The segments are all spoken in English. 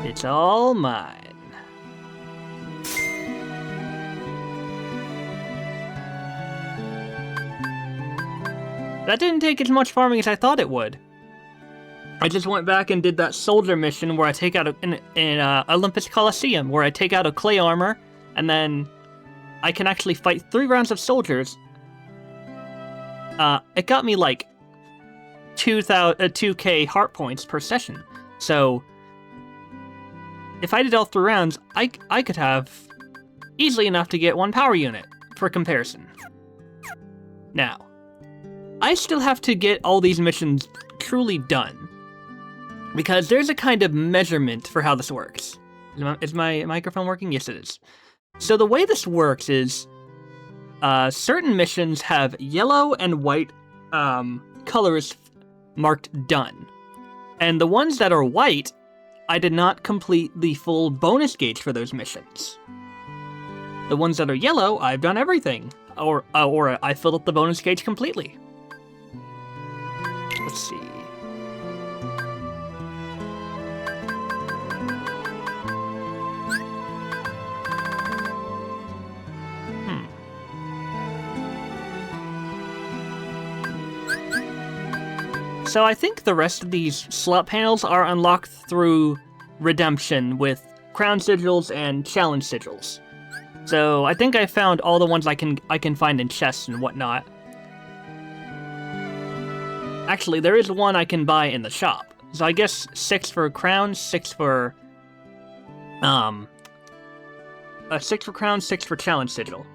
It's all mine. That didn't take as much farming as I thought it would. I just went back and did that soldier mission where I take out in Olympus Coliseum, where I take out a clay armor, and then I can actually fight 3 rounds of soldiers. It got me like 2k heart points per session. So if I did all 3 rounds, I could have easily enough to get 1 power unit for comparison. Now, I still have to get all these missions truly done, because there's a kind of measurement for how this works. Is my microphone working? Yes, it is. So the way this works is, certain missions have yellow and white colors marked done. And the ones that are white, I did not complete the full bonus gauge for those missions. The ones that are yellow, I've done everything. Or I filled up the bonus gauge completely. Let's see. So I think the rest of these slot panels are unlocked through redemption with crown sigils and challenge sigils. So I think I found all the ones I can find in chests and whatnot. Actually, there is one I can buy in the shop. So I guess 6 for crown, 6 for 6 for crown, 6 for challenge sigil.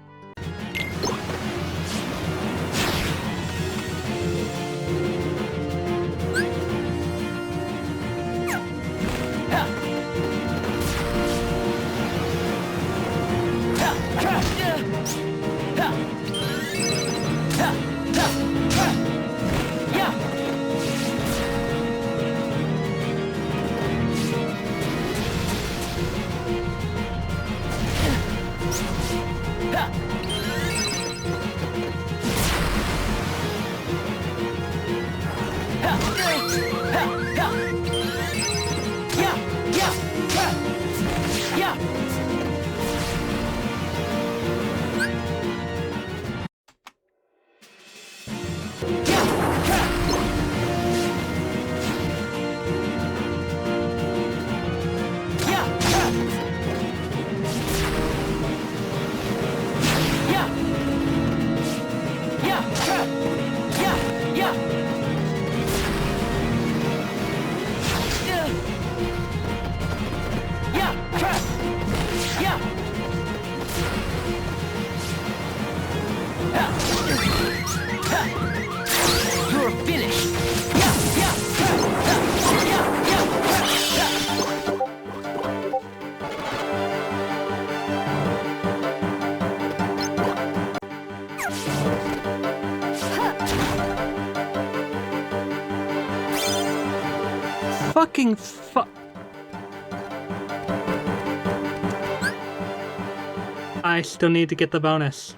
Fucking I still need to get the bonus.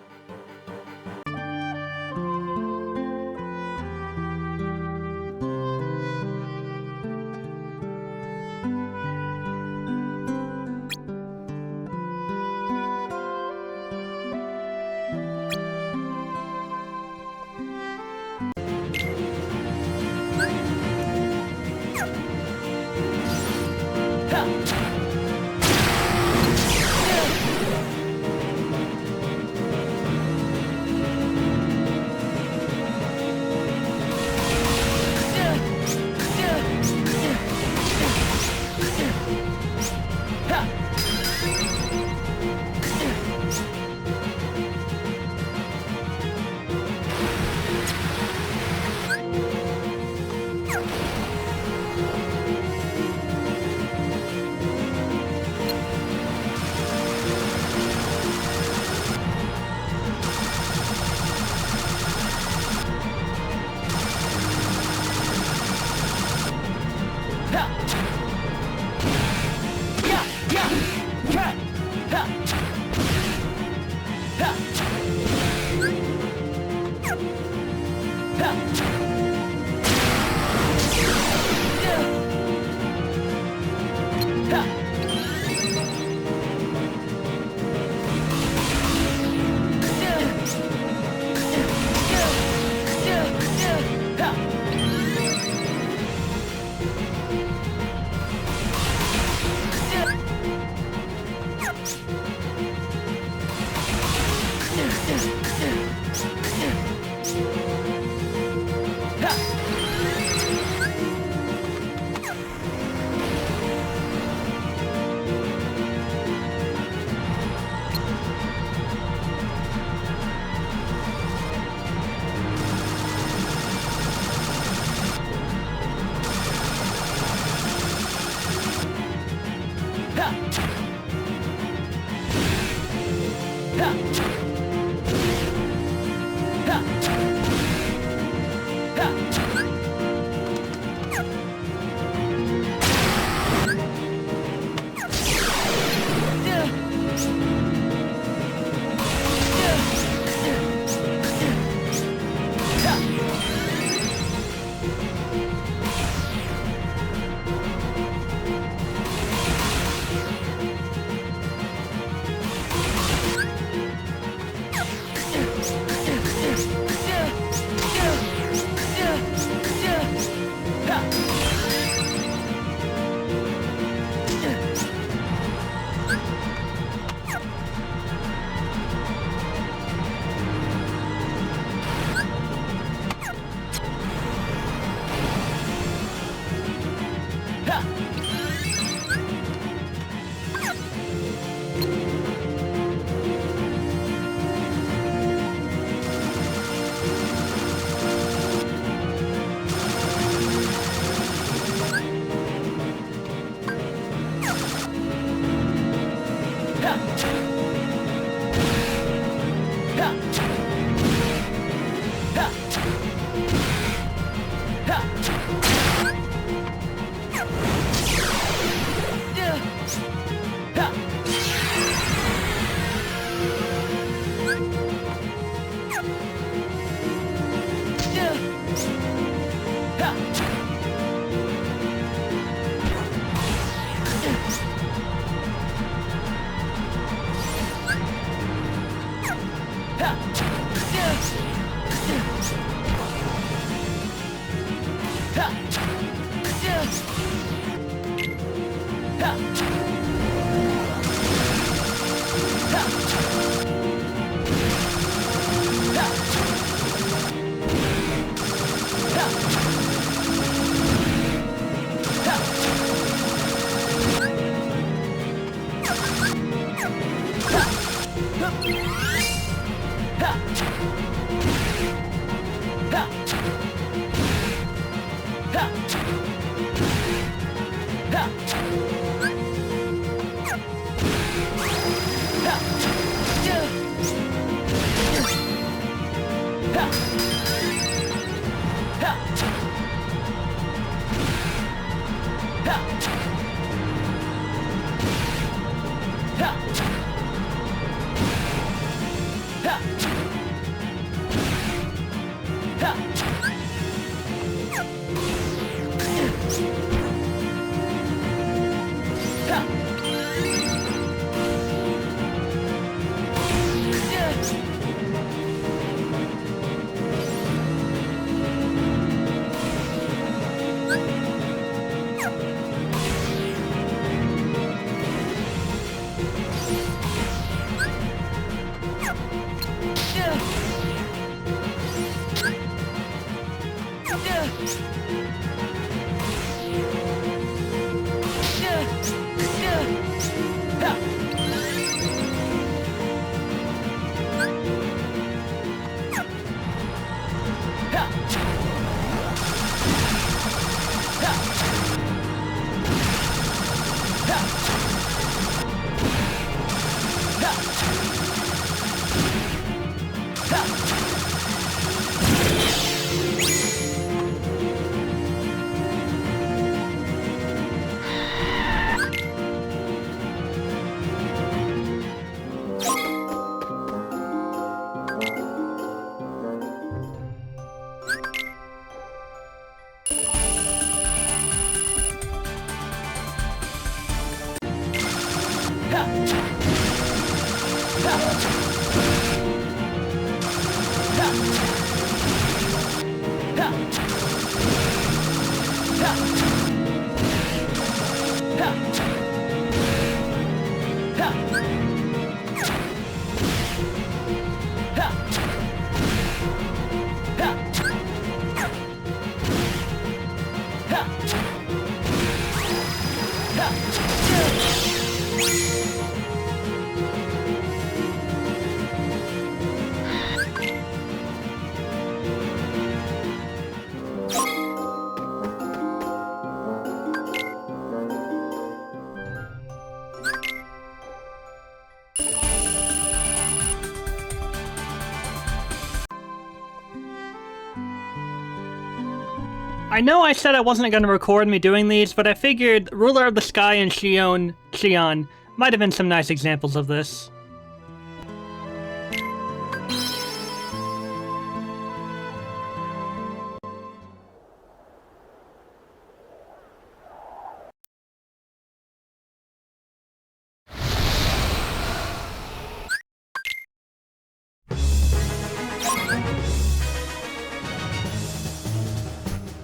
I know I said I wasn't going to record me doing these, but I figured Ruler of the Sky and Xion might have been some nice examples of this.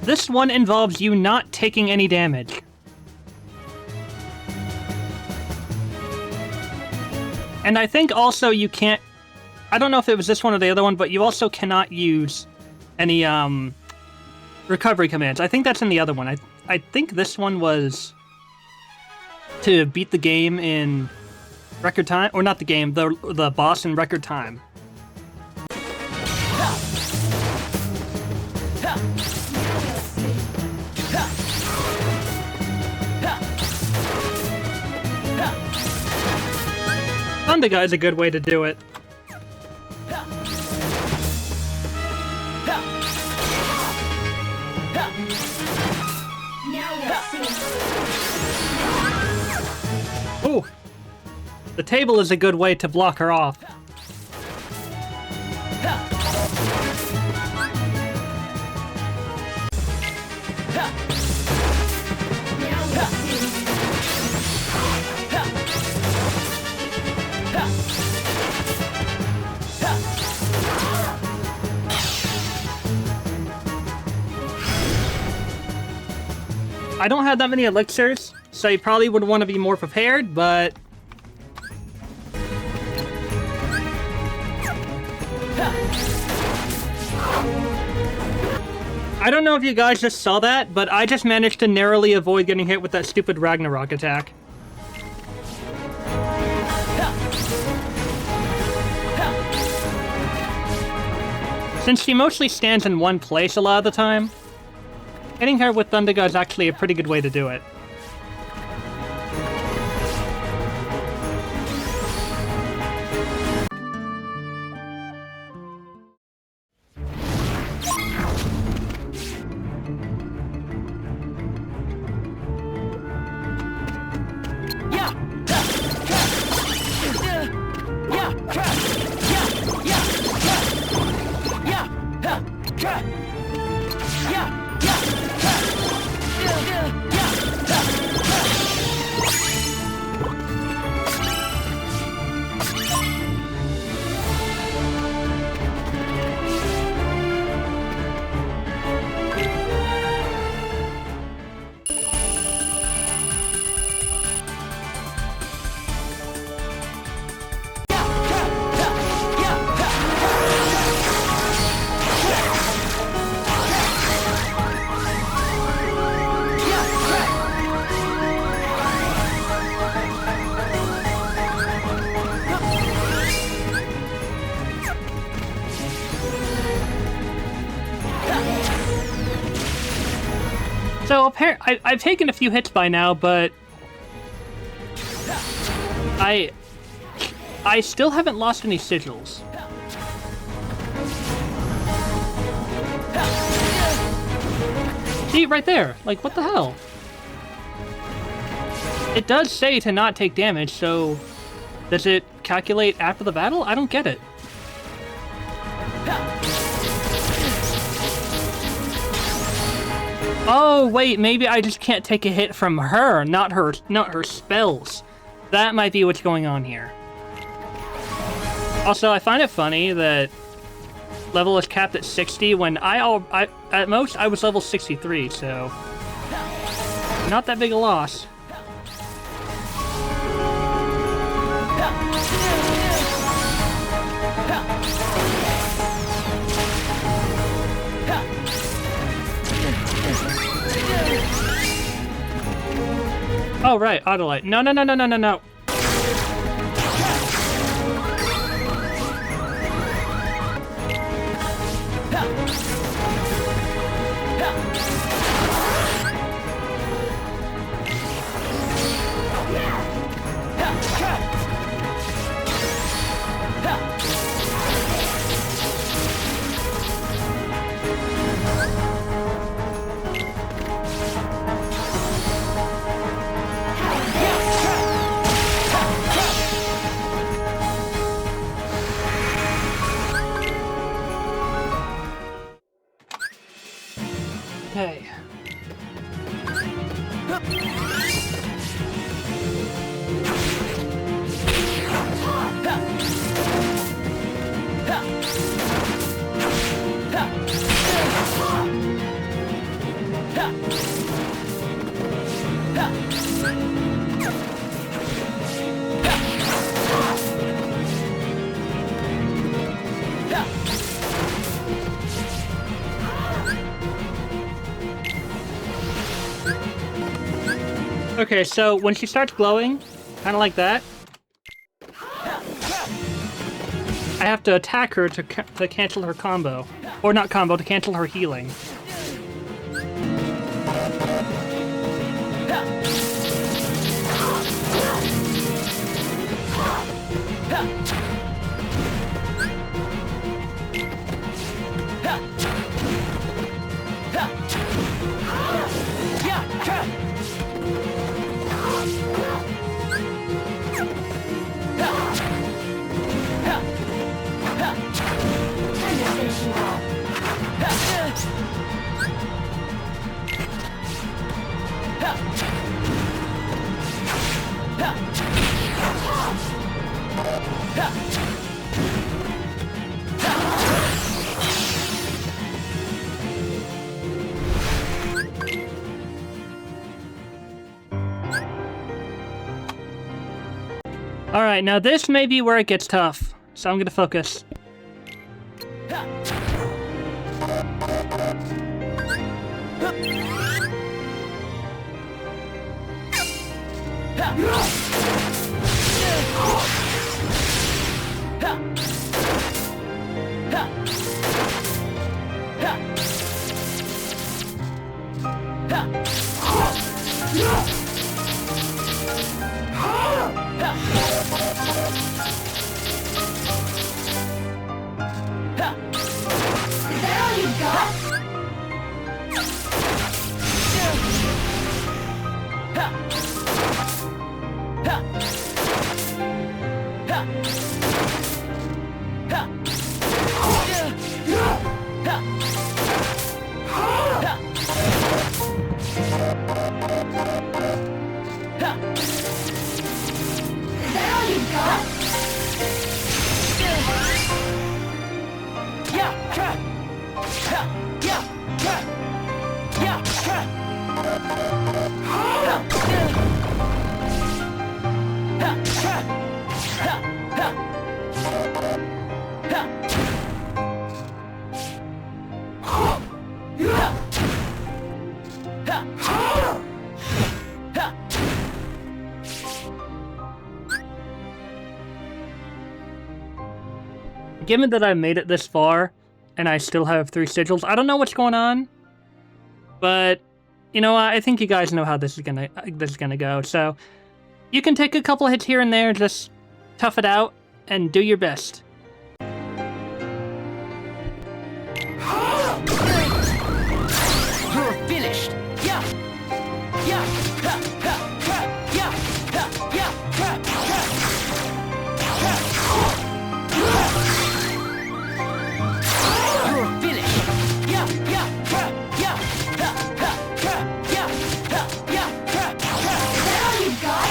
This one involves you not taking any damage. And I think also you can't... I don't know if it was this one or the other one, but you also cannot use any recovery commands. I think that's in the other one. I think this one was to beat the game in record time, or not the game, the boss in record time. Thunder Guy's a good way to do it. Ooh! The table is a good way to block her off. I don't have that many elixirs, so you probably would want to be more prepared, but... I don't know if you guys just saw that, but I just managed to narrowly avoid getting hit with that stupid Ragnarok attack. Since she mostly stands in one place a lot of the time, hitting her with Thunder God is actually a pretty good way to do it. So I've taken a few hits by now, but I still haven't lost any sigils. See, right there. Like, what the hell? It does say to not take damage, so does it calculate after the battle? I don't get it. Oh, wait, maybe I just can't take a hit from her, not her spells. That might be what's going on here. Also, I find it funny that level is capped at 60 when at most I was level 63, so not that big a loss. Oh, right, Autolite. No, no, no, no, no, no, no. Okay, so when she starts glowing, kind of like that, I have to attack her to cancel her combo. Or not combo, to cancel her healing. Alright, now this may be where it gets tough, so I'm gonna focus. Given that I made it this far, and I still have 3 sigils, I don't know what's going on, but you know, I think you guys know how this is gonna go. So you can take a couple hits here and there, just tough it out, and do your best. You're finished. Yeah. Yeah. Ha, ha, ha, yeah. Ha, yeah. Ha, ha, You're finished. Yeah. Yeah. Ha, yeah. Ha, ha, ha, yeah. Ha, yeah. Ha, ha. Now you got.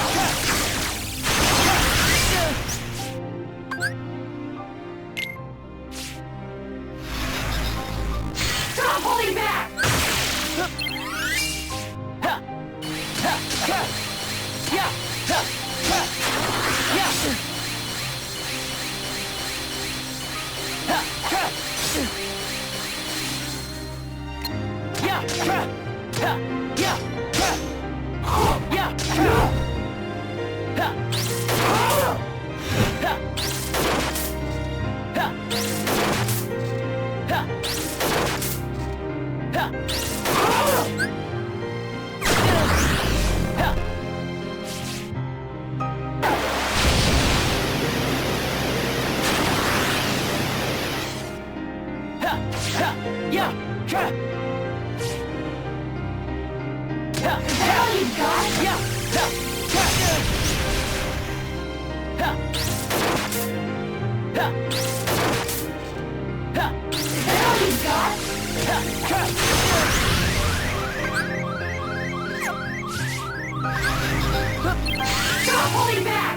Stop holding back. Stop holding back!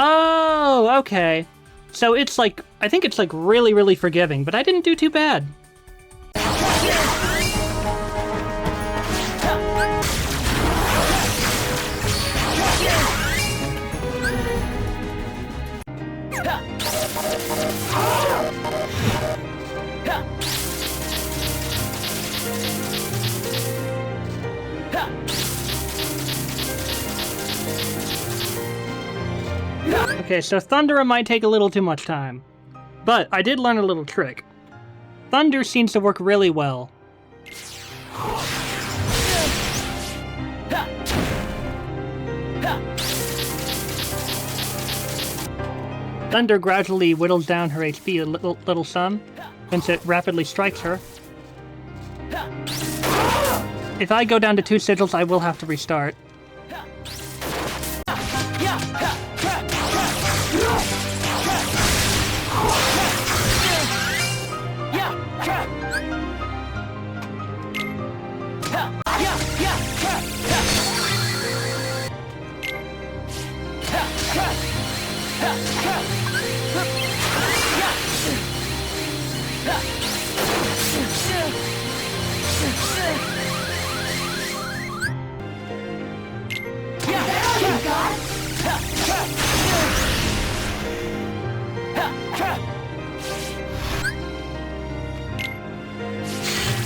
Oh, okay. So it's like, I think it's like really, really forgiving, but I didn't do too bad. Okay, so Thundera might take a little too much time. But I did learn a little trick. Thunder seems to work really well. Thunder gradually whittles down her HP a little some, since it rapidly strikes her. If I go down to 2 sigils, I will have to restart.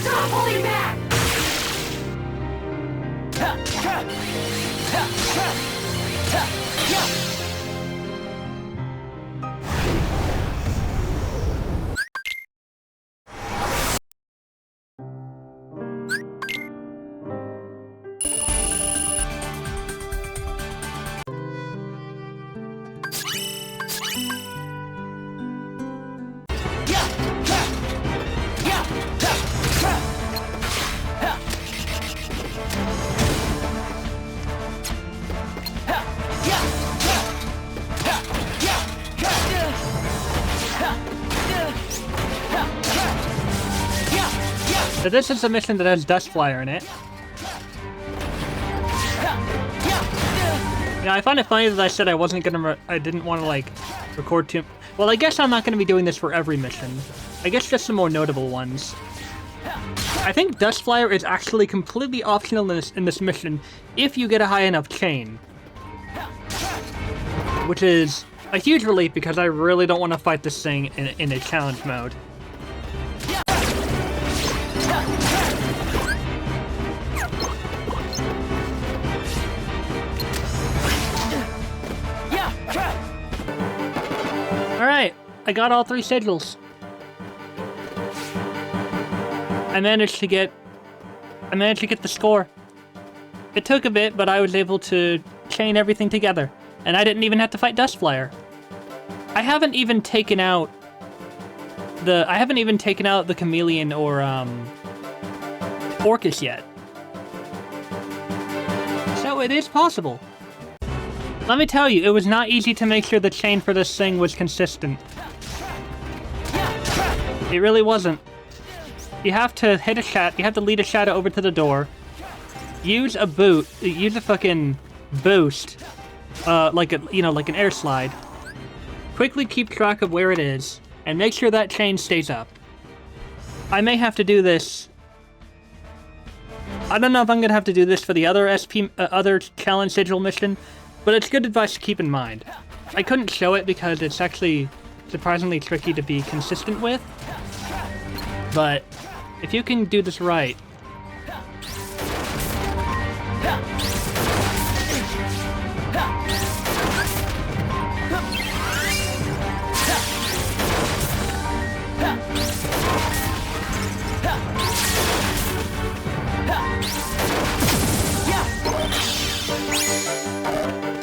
Stop holding back! So this is a mission that has Dustflyer in it. Yeah, I find it funny that I said I wasn't gonna, I didn't want to like record too. Well, I guess I'm not gonna be doing this for every mission. I guess just some more notable ones. I think Dustflyer is actually completely optional in this mission if you get a high enough chain. Which is a huge relief because I really don't want to fight this thing in a challenge mode. Alright, I got all 3 sigils. I managed to get the score. It took a bit, but I was able to chain everything together. And I didn't even have to fight Dustflyer. I haven't even taken out the Chameleon or Orcus yet. So it is possible. Let me tell you, it was not easy to make sure the chain for this thing was consistent. It really wasn't. You have to hit a shadow, you have to lead a shadow over to the door, use a fucking boost, like an air slide, quickly keep track of where it is, and make sure that chain stays up. I may have to do this. I don't know if I'm gonna have to do this for the other other challenge sigil mission, but it's good advice to keep in mind. I couldn't show it because it's actually surprisingly tricky to be consistent with, but if you can do this right,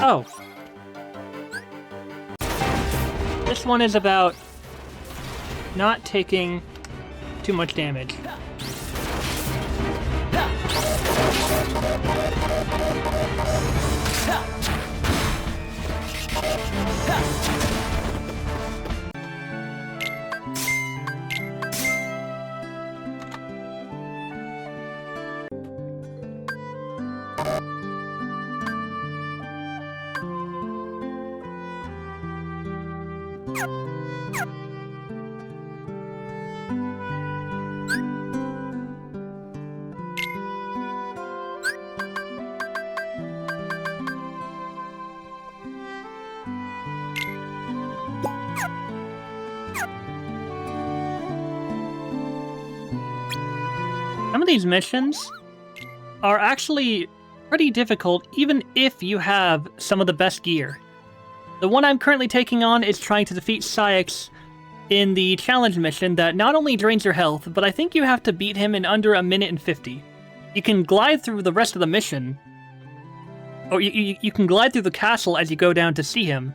oh. This one is about not taking too much damage. Some of these missions are actually pretty difficult, even if you have some of the best gear. The one I'm currently taking on is trying to defeat Saïx in the challenge mission that not only drains your health, but I think you have to beat him in under 1:50. You can glide through the rest of the mission, or you can glide through the castle as you go down to see him,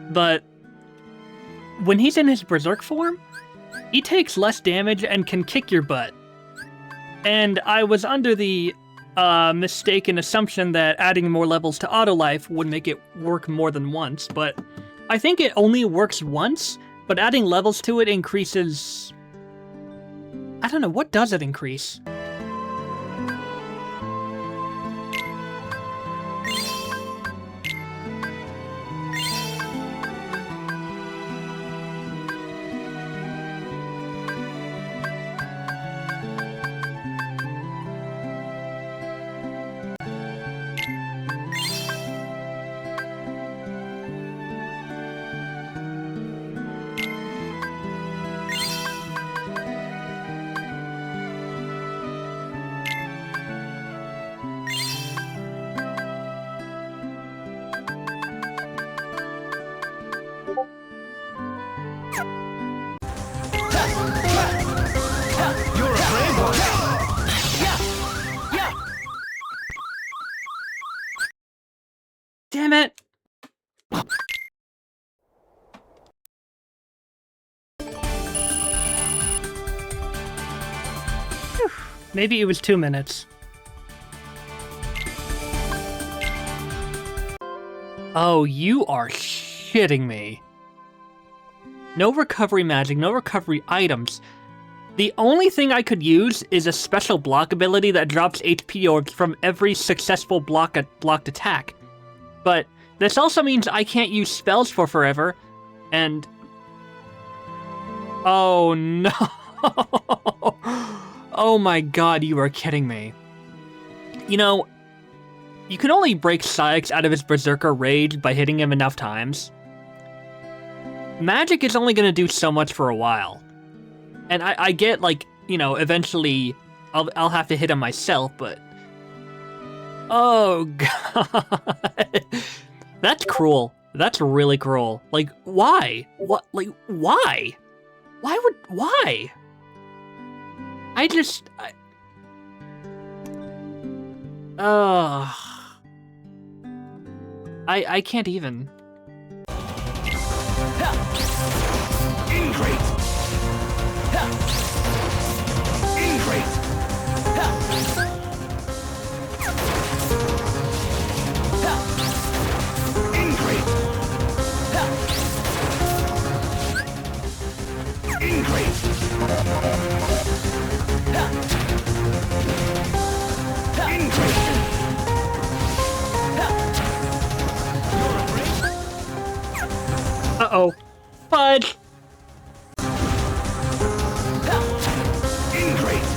but when he's in his Berserk form, he takes less damage and can kick your butt. And I was under the mistaken assumption that adding more levels to Autolife would make it work more than once, but I think it only works once, but adding levels to it increases... I don't know, what does it increase? You're a brave one. Yeah. Yeah. Damn it! Phew. Maybe it was 2 minutes. Oh, you are shitting me. No recovery magic, no recovery items. The only thing I could use is a special block ability that drops HP orbs from every successful blocked attack. But this also means I can't use spells for forever, and... Oh no! Oh my god, you are kidding me. You know, you can only break Saïx out of his Berserker Rage by hitting him enough times. Magic is only gonna do so much for a while. And I get, like, you know, eventually I'll have to hit him myself, but... Oh, God. That's cruel. That's really cruel. Like, why? What? Like, why? Why? I just... I can't even. Ingrate. Ingrate. Ingrate. Ingrate. Uh-oh. Fudge! Ingrate.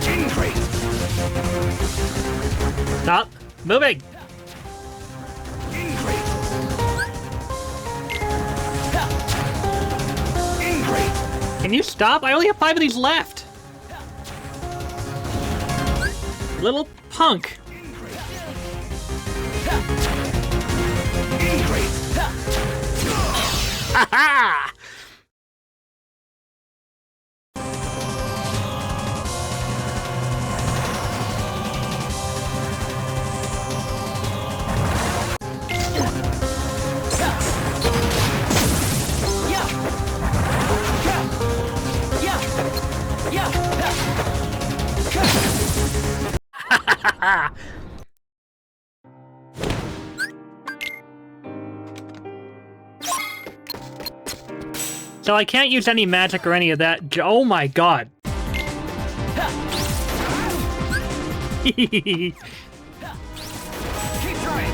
Ingrate. Stop moving! Ingrate. Ingrate. Can you stop? I only have 5 of these left! Little punk! Ingrate. Ha ha! So I can't use any magic or any of that. Oh my god. Keep trying.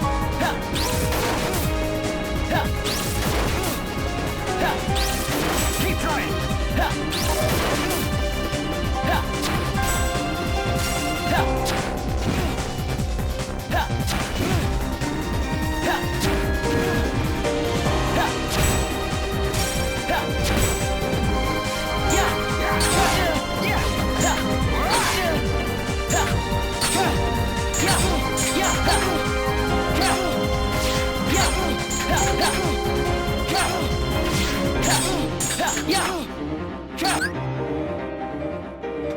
Keep trying.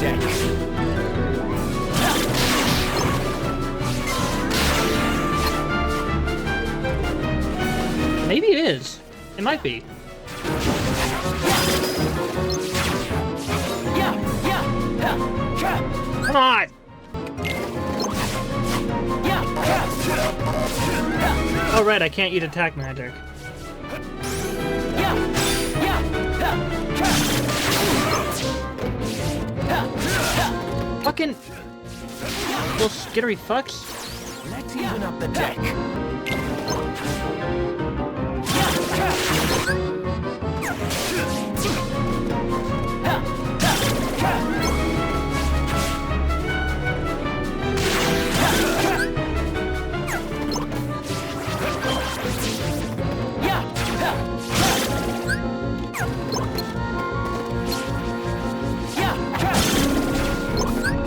deck. Maybe it is. It might be. Come on! Oh right, I can't use attack magic. Fucking little skittery fucks. Let's even up the deck.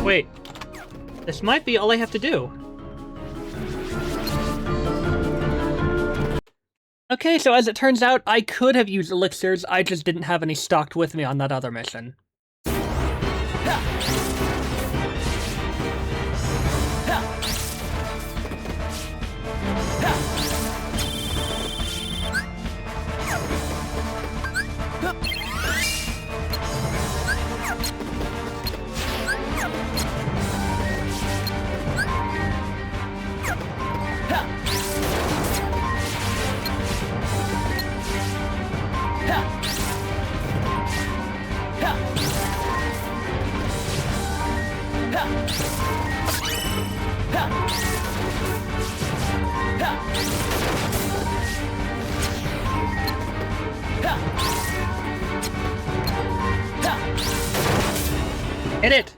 Wait, this might be all I have to do. Okay, so as it turns out, I could have used elixirs, I just didn't have any stocked with me on that other mission. Hit it!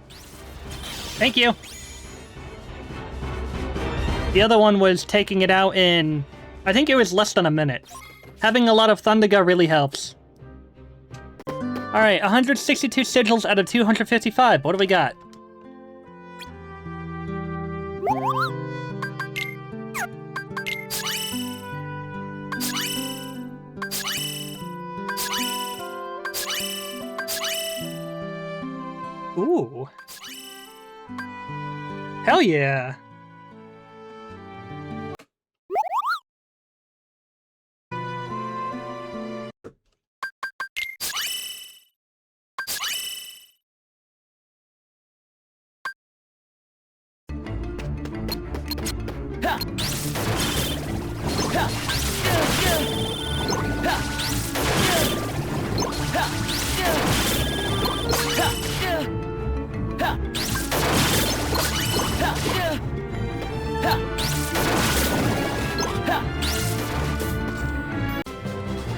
Thank you! The other one was taking it out in... I think it was less than a minute. Having a lot of Thundaga really helps. Alright, 162 sigils out of 255. What do we got? Ooh. Hell yeah.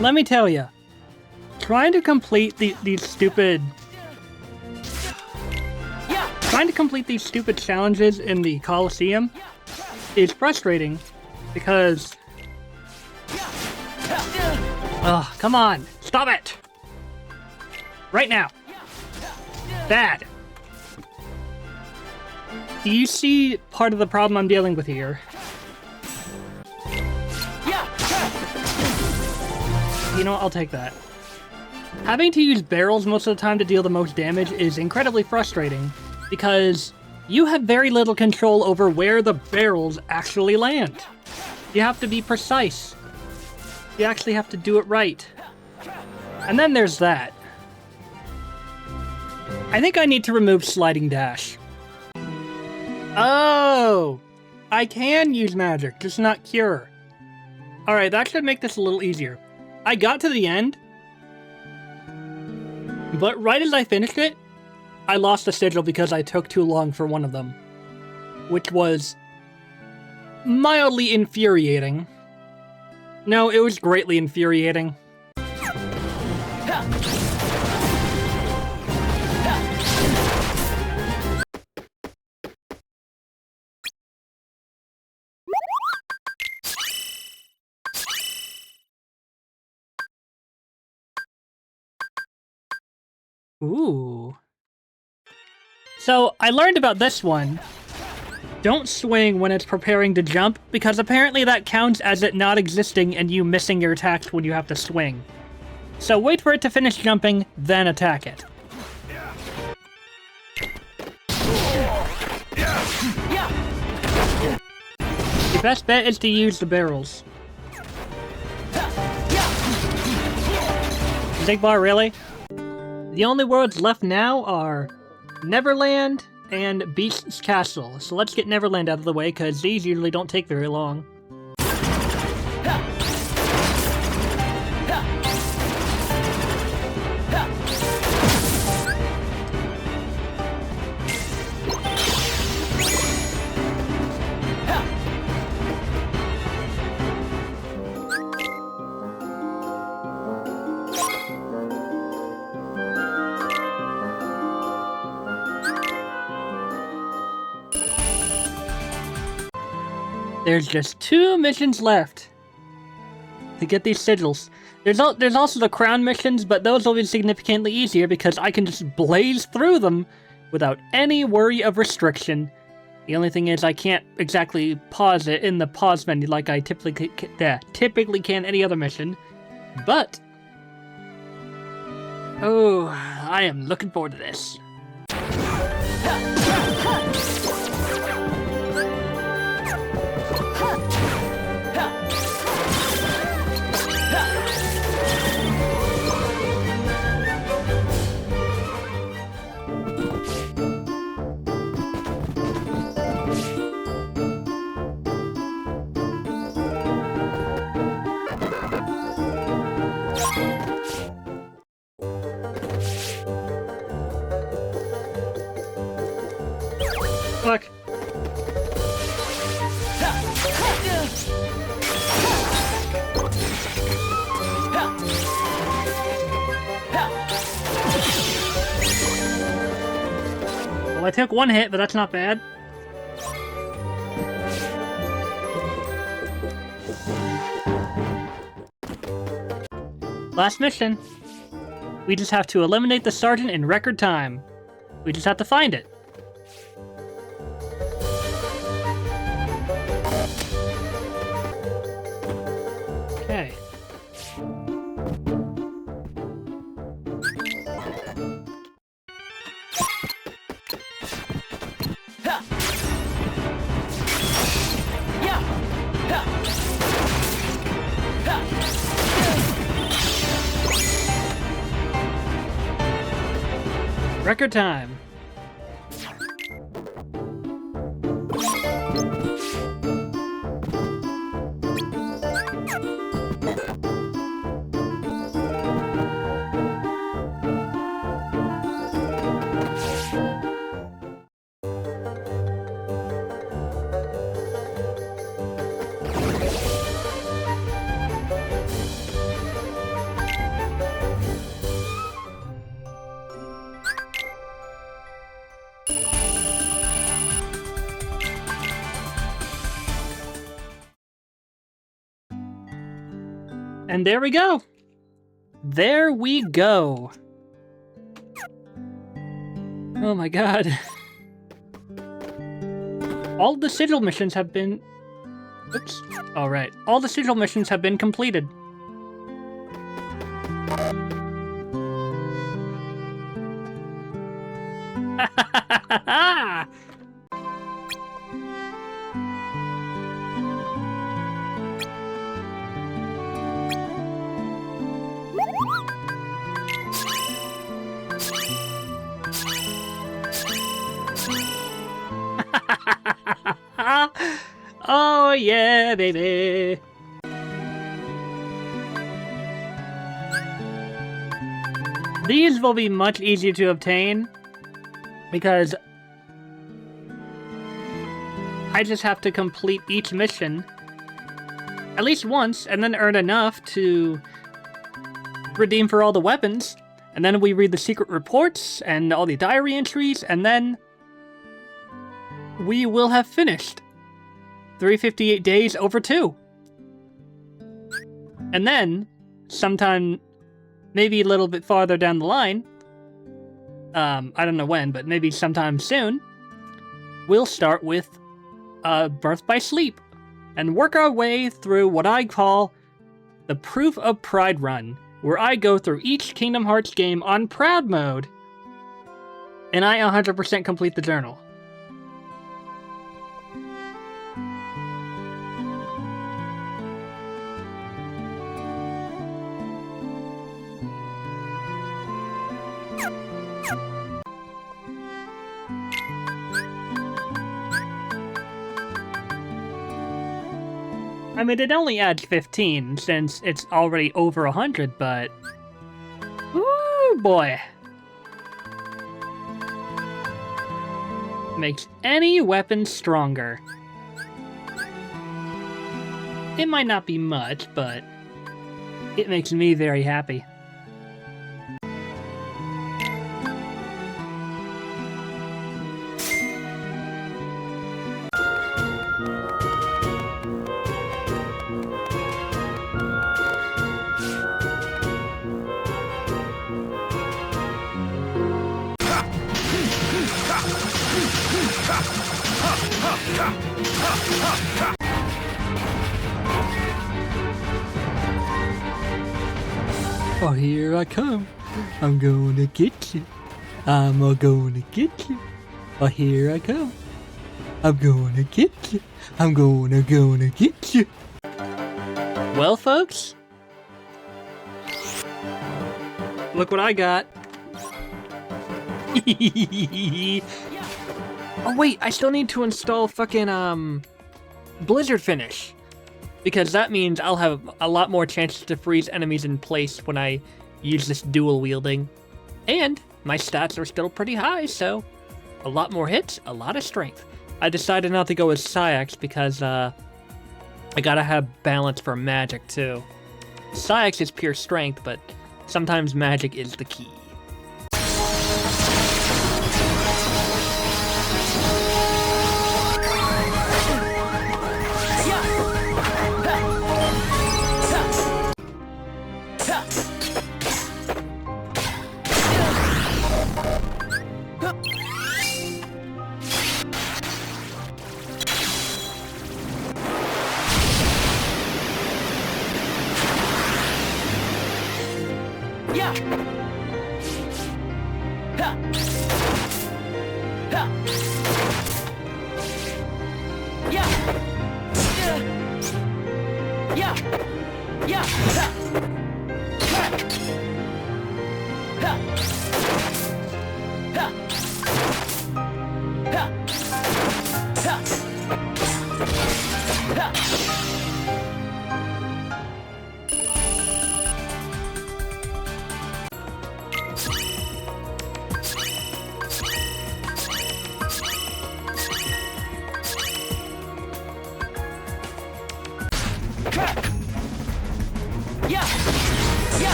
Let me tell you, trying to complete these stupid challenges in the Coliseum is frustrating because... Ugh, come on, stop it! Right now. Bad. Do you see part of the problem I'm dealing with here? You know what, I'll take that. Having to use barrels most of the time to deal the most damage is incredibly frustrating, because you have very little control over where the barrels actually land. You have to be precise. You actually have to do it right. And then there's that. I think I need to remove Sliding Dash. Oh! I can use magic, just not Cure. Alright, that should make this a little easier. I got to the end, but right as I finished it, I lost the sigil because I took too long for one of them, which was mildly infuriating. No, it was greatly infuriating. Ooh. So, I learned about this one. Don't swing when it's preparing to jump, because apparently that counts as it not existing and you missing your attacks when you have to swing. So wait for it to finish jumping, then attack it. Best bet is to use the barrels. Zigbar, really? The only worlds left now are Neverland and Beast's Castle. So let's get Neverland out of the way, because these usually don't take very long. There's just 2 missions left to get these sigils. There's also the crown missions, but those will be significantly easier because I can just blaze through them without any worry of restriction. The only thing is I can't exactly pause it in the pause menu like I typically can any other mission. But oh, I am looking forward to this. Fuck. Well, I took 1 hit, but that's not bad. Last mission. We just have to eliminate the sergeant in record time. We just have to find it. Okay. Record time. And there we go. There we go. Oh my god. All the sigil missions have been... Oops. Alright. All the sigil missions have been completed. Oh yeah, baby. These will be much easier to obtain because I just have to complete each mission at least once and then earn enough to redeem for all the weapons. And then we read the secret reports and all the diary entries, and then we will have finished 358 days over 2. And then, sometime, maybe a little bit farther down the line, I don't know when, but maybe sometime soon, we'll start with Birth by Sleep, and work our way through what I call the Proof of Pride run, where I go through each Kingdom Hearts game on Proud mode, and I 100% complete the journal. I mean, it only adds 15 since it's already over 100, but... Ooh, boy. Makes any weapon stronger. It might not be much, but it makes me very happy. Oh, here I come. I'm gonna get you. I'm gonna get you. Oh, here I come. I'm gonna get you. I'm gonna get you. Well, folks, look what I got. Oh wait, I still need to install fucking Blizzard Finish, because that means I'll have a lot more chances to freeze enemies in place when I use this dual wielding. And my stats are still pretty high, so a lot more hits, a lot of strength. I decided not to go with Saïx because I gotta have balance for magic too. Saïx is pure strength, but sometimes magic is the key.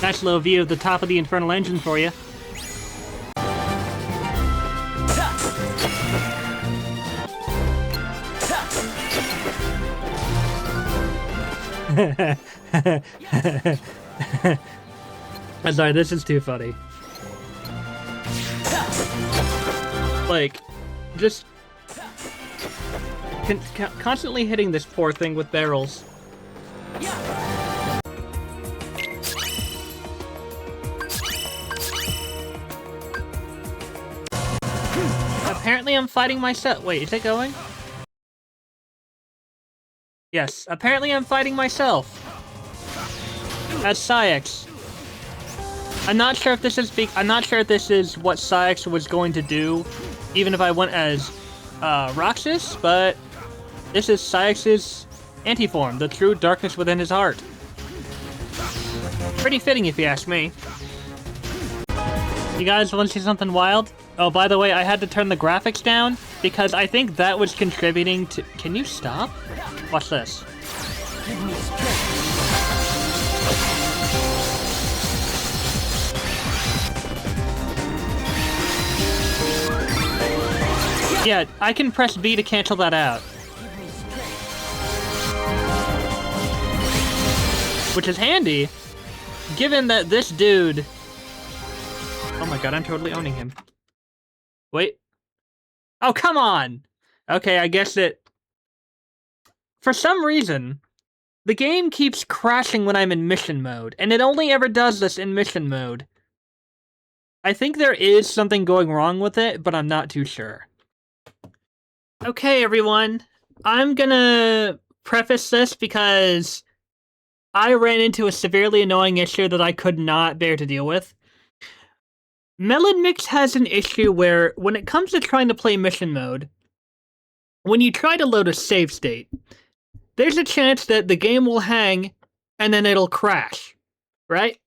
Nice little view of the top of the Infernal Engine for you. I'm sorry, this is too funny. Like, just constantly hitting this poor thing with barrels. Apparently I'm fighting myself. Wait, is it going? Yes, apparently I'm fighting myself. As Saïx. I'm not sure if this is what Saïx was going to do, even if I went as Roxas, but this is Saïx's anti-form, the true darkness within his heart. Pretty fitting if you ask me. You guys want to see something wild? Oh, by the way, I had to turn the graphics down because I think that was contributing to... Can you stop? Watch this. Yeah, I can press B to cancel that out. Which is handy, given that this dude... Oh my god, I'm totally owning him. Wait. Oh, come on! Okay, I guess that... For some reason, the game keeps crashing when I'm in mission mode, and it only ever does this in mission mode. I think there is something going wrong with it, but I'm not too sure. Okay, everyone. I'm gonna preface this because I ran into a severely annoying issue that I could not bear to deal with. Melon Mix has an issue where, when it comes to trying to play mission mode, when you try to load a save state, there's a chance that the game will hang and then it'll crash, right?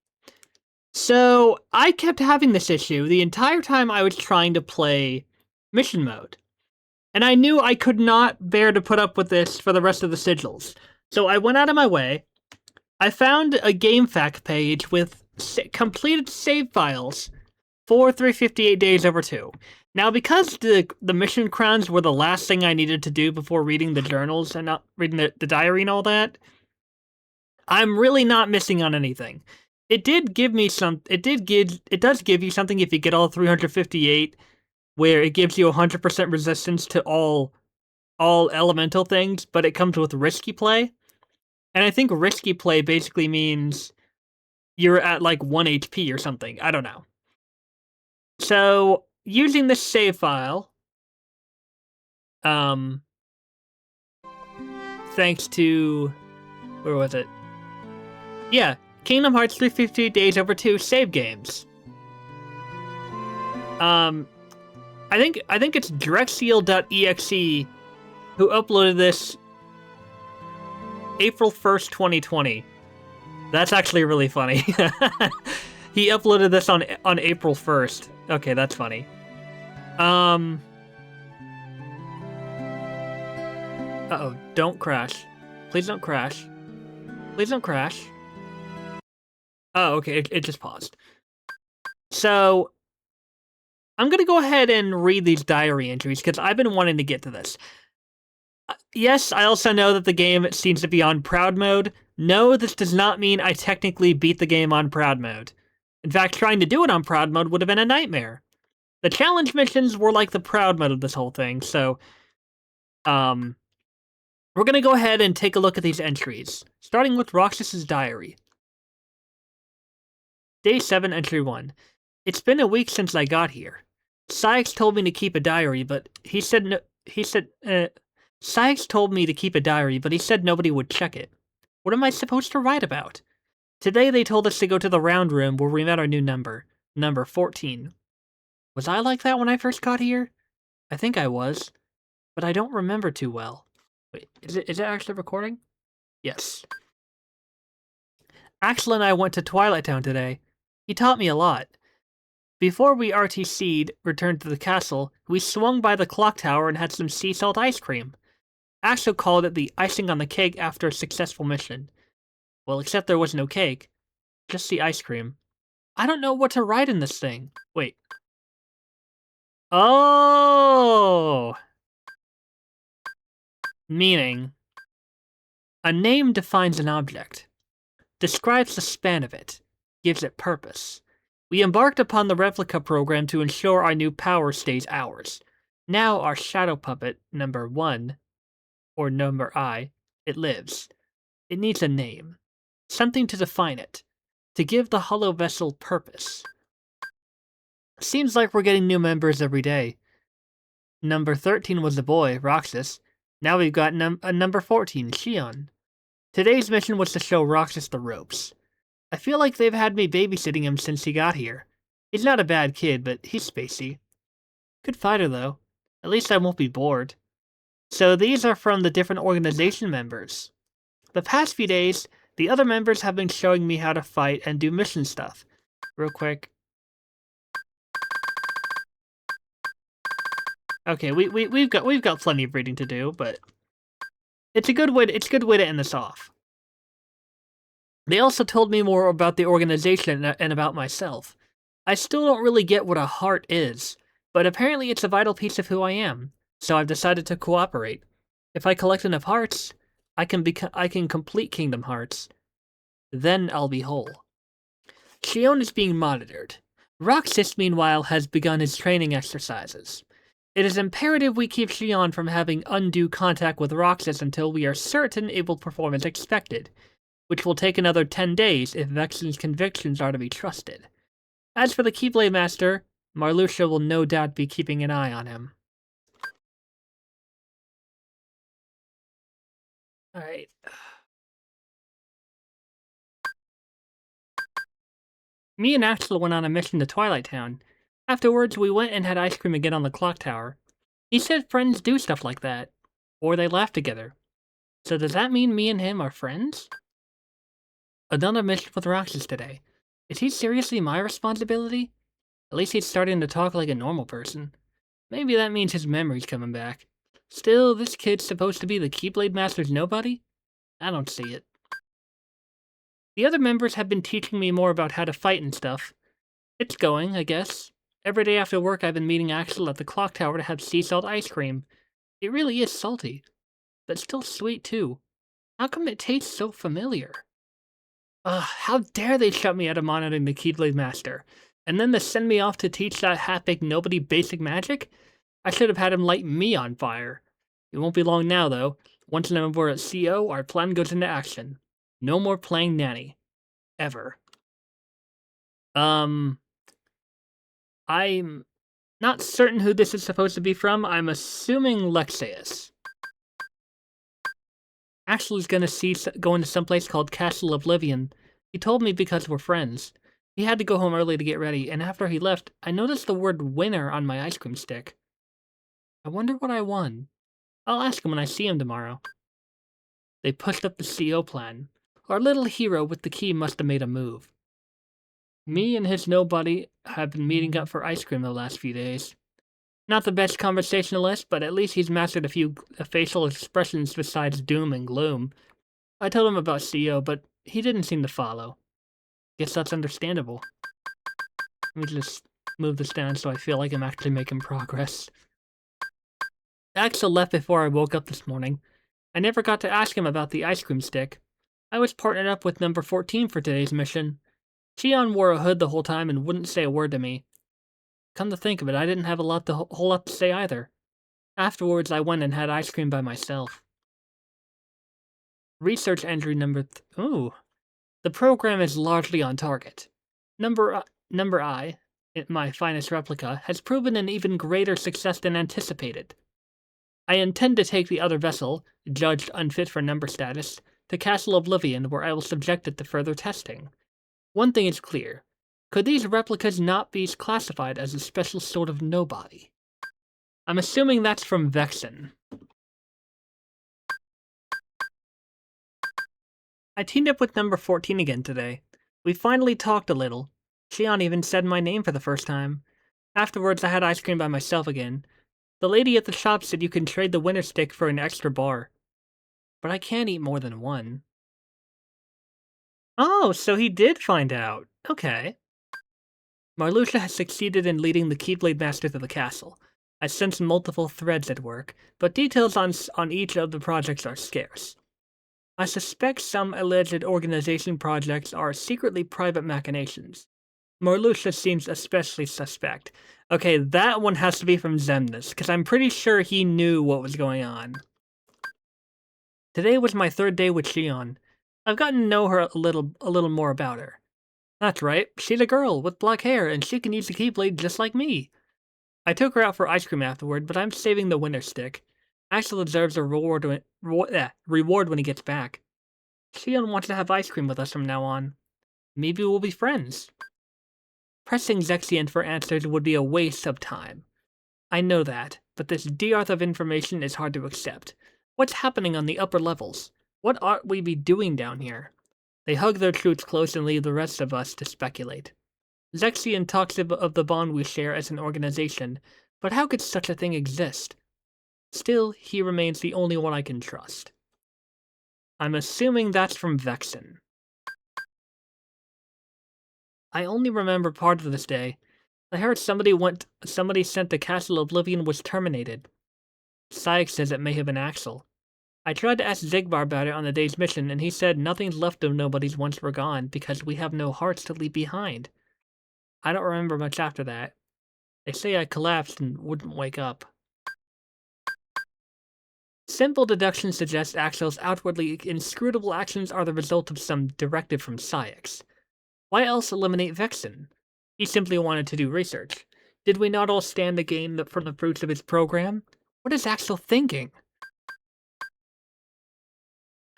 So I kept having this issue the entire time I was trying to play mission mode. And I knew I could not bear to put up with this for the rest of the sigils. So I went out of my way. I found a GameFAQ page with completed save files for 358 Days Over 2. Now, because the mission crowns were the last thing I needed to do before reading the journals and not reading the diary and all that, I'm really not missing on anything. It did give me some. It does give you something if you get all 358, where it gives you 100% resistance to all elemental things, but it comes with risky play. And I think risky play basically means you're at like 1 HP or something. I don't know. So, using this save file, thanks to, where was it? Yeah, Kingdom Hearts 358 Days Over 2 save games. I think it's Drexel.exe who uploaded this April 1st, 2020. That's actually really funny. He uploaded this on April 1st. Okay, that's funny. Uh-oh, don't crash. Please don't crash. Please don't crash. Oh, okay, it just paused. So, I'm gonna go ahead and read these diary entries, because I've been wanting to get to this. Yes, I also know that the game seems to be on Proud Mode. No, this does not mean I technically beat the game on Proud Mode. In fact, trying to do it on Proud Mode would have been a nightmare. The challenge missions were like the Proud Mode of this whole thing, so... we're gonna go ahead and take a look at these entries, starting with Roxas's diary. Day 7, Entry 1. It's been a week since I got here. Sykes told me to keep a diary, but he said no... Sykes told me to keep a diary, but he said nobody would check it. What am I supposed to write about? Today they told us to go to the round room where we met our new number. Number 14. Was I like that when I first got here? I think I was, but I don't remember too well. Wait, is it actually recording? Yes. Axel and I went to Twilight Town today. He taught me a lot. Before we RTC'd, returned to the castle, we swung by the clock tower and had some sea salt ice cream. Axel called it the icing on the cake after a successful mission. Well, except there was no cake. Just the ice cream. I don't know what to write in this thing. Wait. Oh! Meaning, a name defines an object, describes the span of it, gives it purpose. We embarked upon the replica program to ensure our new power stays ours. Now our shadow puppet, number 1, or number I, it lives. It needs a name, something to define it, to give the hollow vessel purpose. Seems like we're getting new members every day. Number 13 was a boy, Roxas. Now we've got number 14, Shion. Today's mission was to show Roxas the ropes. I feel like they've had me babysitting him since he got here. He's not a bad kid, but he's spacey. Good fighter, though. At least I won't be bored. So these are from the different organization members. The past few days, the other members have been showing me how to fight and do mission stuff. Real quick. Okay, we've got plenty of reading to do, but it's a good way to end this off. They also told me more about the organization and about myself. I still don't really get what a heart is, but apparently it's a vital piece of who I am, so I've decided to cooperate. If I collect enough hearts, I can complete Kingdom Hearts. Then I'll be whole. Shion is being monitored. Roxas, meanwhile, has begun his training exercises. It is imperative we keep Shion from having undue contact with Roxas until we are certain it will perform as expected, which will take another 10 days if Vexen's convictions are to be trusted. As for the Keyblade Master, Marluxia will no doubt be keeping an eye on him. Alright. Me and Axel went on a mission to Twilight Town. Afterwards, we went and had ice cream again on the clock tower. He said friends do stuff like that, or they laugh together. So does that mean me and him are friends? Another mission with Roxas today. Is he seriously my responsibility? At least he's starting to talk like a normal person. Maybe that means his memory's coming back. Still, this kid's supposed to be the Keyblade Master's nobody? I don't see it. The other members have been teaching me more about how to fight and stuff. It's going, I guess. Every day after work I've been meeting Axel at the clock tower to have sea salt ice cream. It really is salty, but still sweet too. How come it tastes so familiar? Ugh, how dare they shut me out of monitoring the Keyblade Master, and then to send me off to teach that half-baked nobody basic magic? I should have had him light me on fire. It won't be long now, though. Once I'm aboard at CO, our plan goes into action. No more playing nanny. Ever. I'm not certain who this is supposed to be from. I'm assuming Lexaeus. Axel is going to going to someplace called Castle Oblivion. He told me because we're friends. He had to go home early to get ready, and after he left, I noticed the word winner on my ice cream stick. I wonder what I won. I'll ask him when I see him tomorrow. They pushed up the CO plan. Our little hero with the key must have made a move. Me and his nobody have been meeting up for ice cream the last few days. Not the best conversationalist, but at least he's mastered a few facial expressions besides doom and gloom. I told him about CO, but he didn't seem to follow. Guess that's understandable. Let me just move this down so I feel like I'm actually making progress. Axel left before I woke up this morning. I never got to ask him about the ice cream stick. I was partnered up with number 14 for today's mission. Shion wore a hood the whole time and wouldn't say a word to me. Come to think of it, I didn't have a whole lot to say either. Afterwards, I went and had ice cream by myself. Research entry number ooh. The program is largely on target. Number I, my finest replica, has proven an even greater success than anticipated. I intend to take the other vessel, judged unfit for number status, to Castle Oblivion, where I will subject it to further testing. One thing is clear. Could these replicas not be classified as a special sort of nobody? I'm assuming that's from Vexen. I teamed up with number 14 again today. We finally talked a little. Shion even said my name for the first time. Afterwards, I had ice cream by myself again. The lady at the shop said you can trade the winner stick for an extra bar. But I can't eat more than one. Oh, so he did find out. Okay. Marluxia has succeeded in leading the Keyblade Master to the castle. I sense multiple threads at work, but details on each of the projects are scarce. I suspect some alleged organization projects are secretly private machinations. Marluxia seems especially suspect. Okay, that one has to be from Xemnas, because I'm pretty sure he knew what was going on. Today was my third day with Shion. I've gotten to know her a little more about her. That's right, she's a girl with black hair, and she can use the Keyblade just like me. I took her out for ice cream afterward, but I'm saving the winner stick. Axel deserves a reward when he gets back. Shion wants to have ice cream with us from now on. Maybe we'll be friends. Pressing Zexion for answers would be a waste of time. I know that, but this dearth of information is hard to accept. What's happening on the upper levels? What ought we be doing down here? They hug their troops close and leave the rest of us to speculate. Zexion talks of the bond we share as an organization, but how could such a thing exist? Still, he remains the only one I can trust. I'm assuming that's from Vexen. I only remember part of this day. I heard somebody sent the Castle Oblivion was terminated. Saïx says it may have been Axel. I tried to ask Xigbar about it on the day's mission, and he said nothing's left of nobodies once we're gone, because we have no hearts to leave behind. I don't remember much after that. They say I collapsed and wouldn't wake up. Simple deduction suggests Axel's outwardly inscrutable actions are the result of some directive from Saïx. Why else eliminate Vexen? He simply wanted to do research. Did we not all stand to gain from the fruits of his program? What is Axel thinking?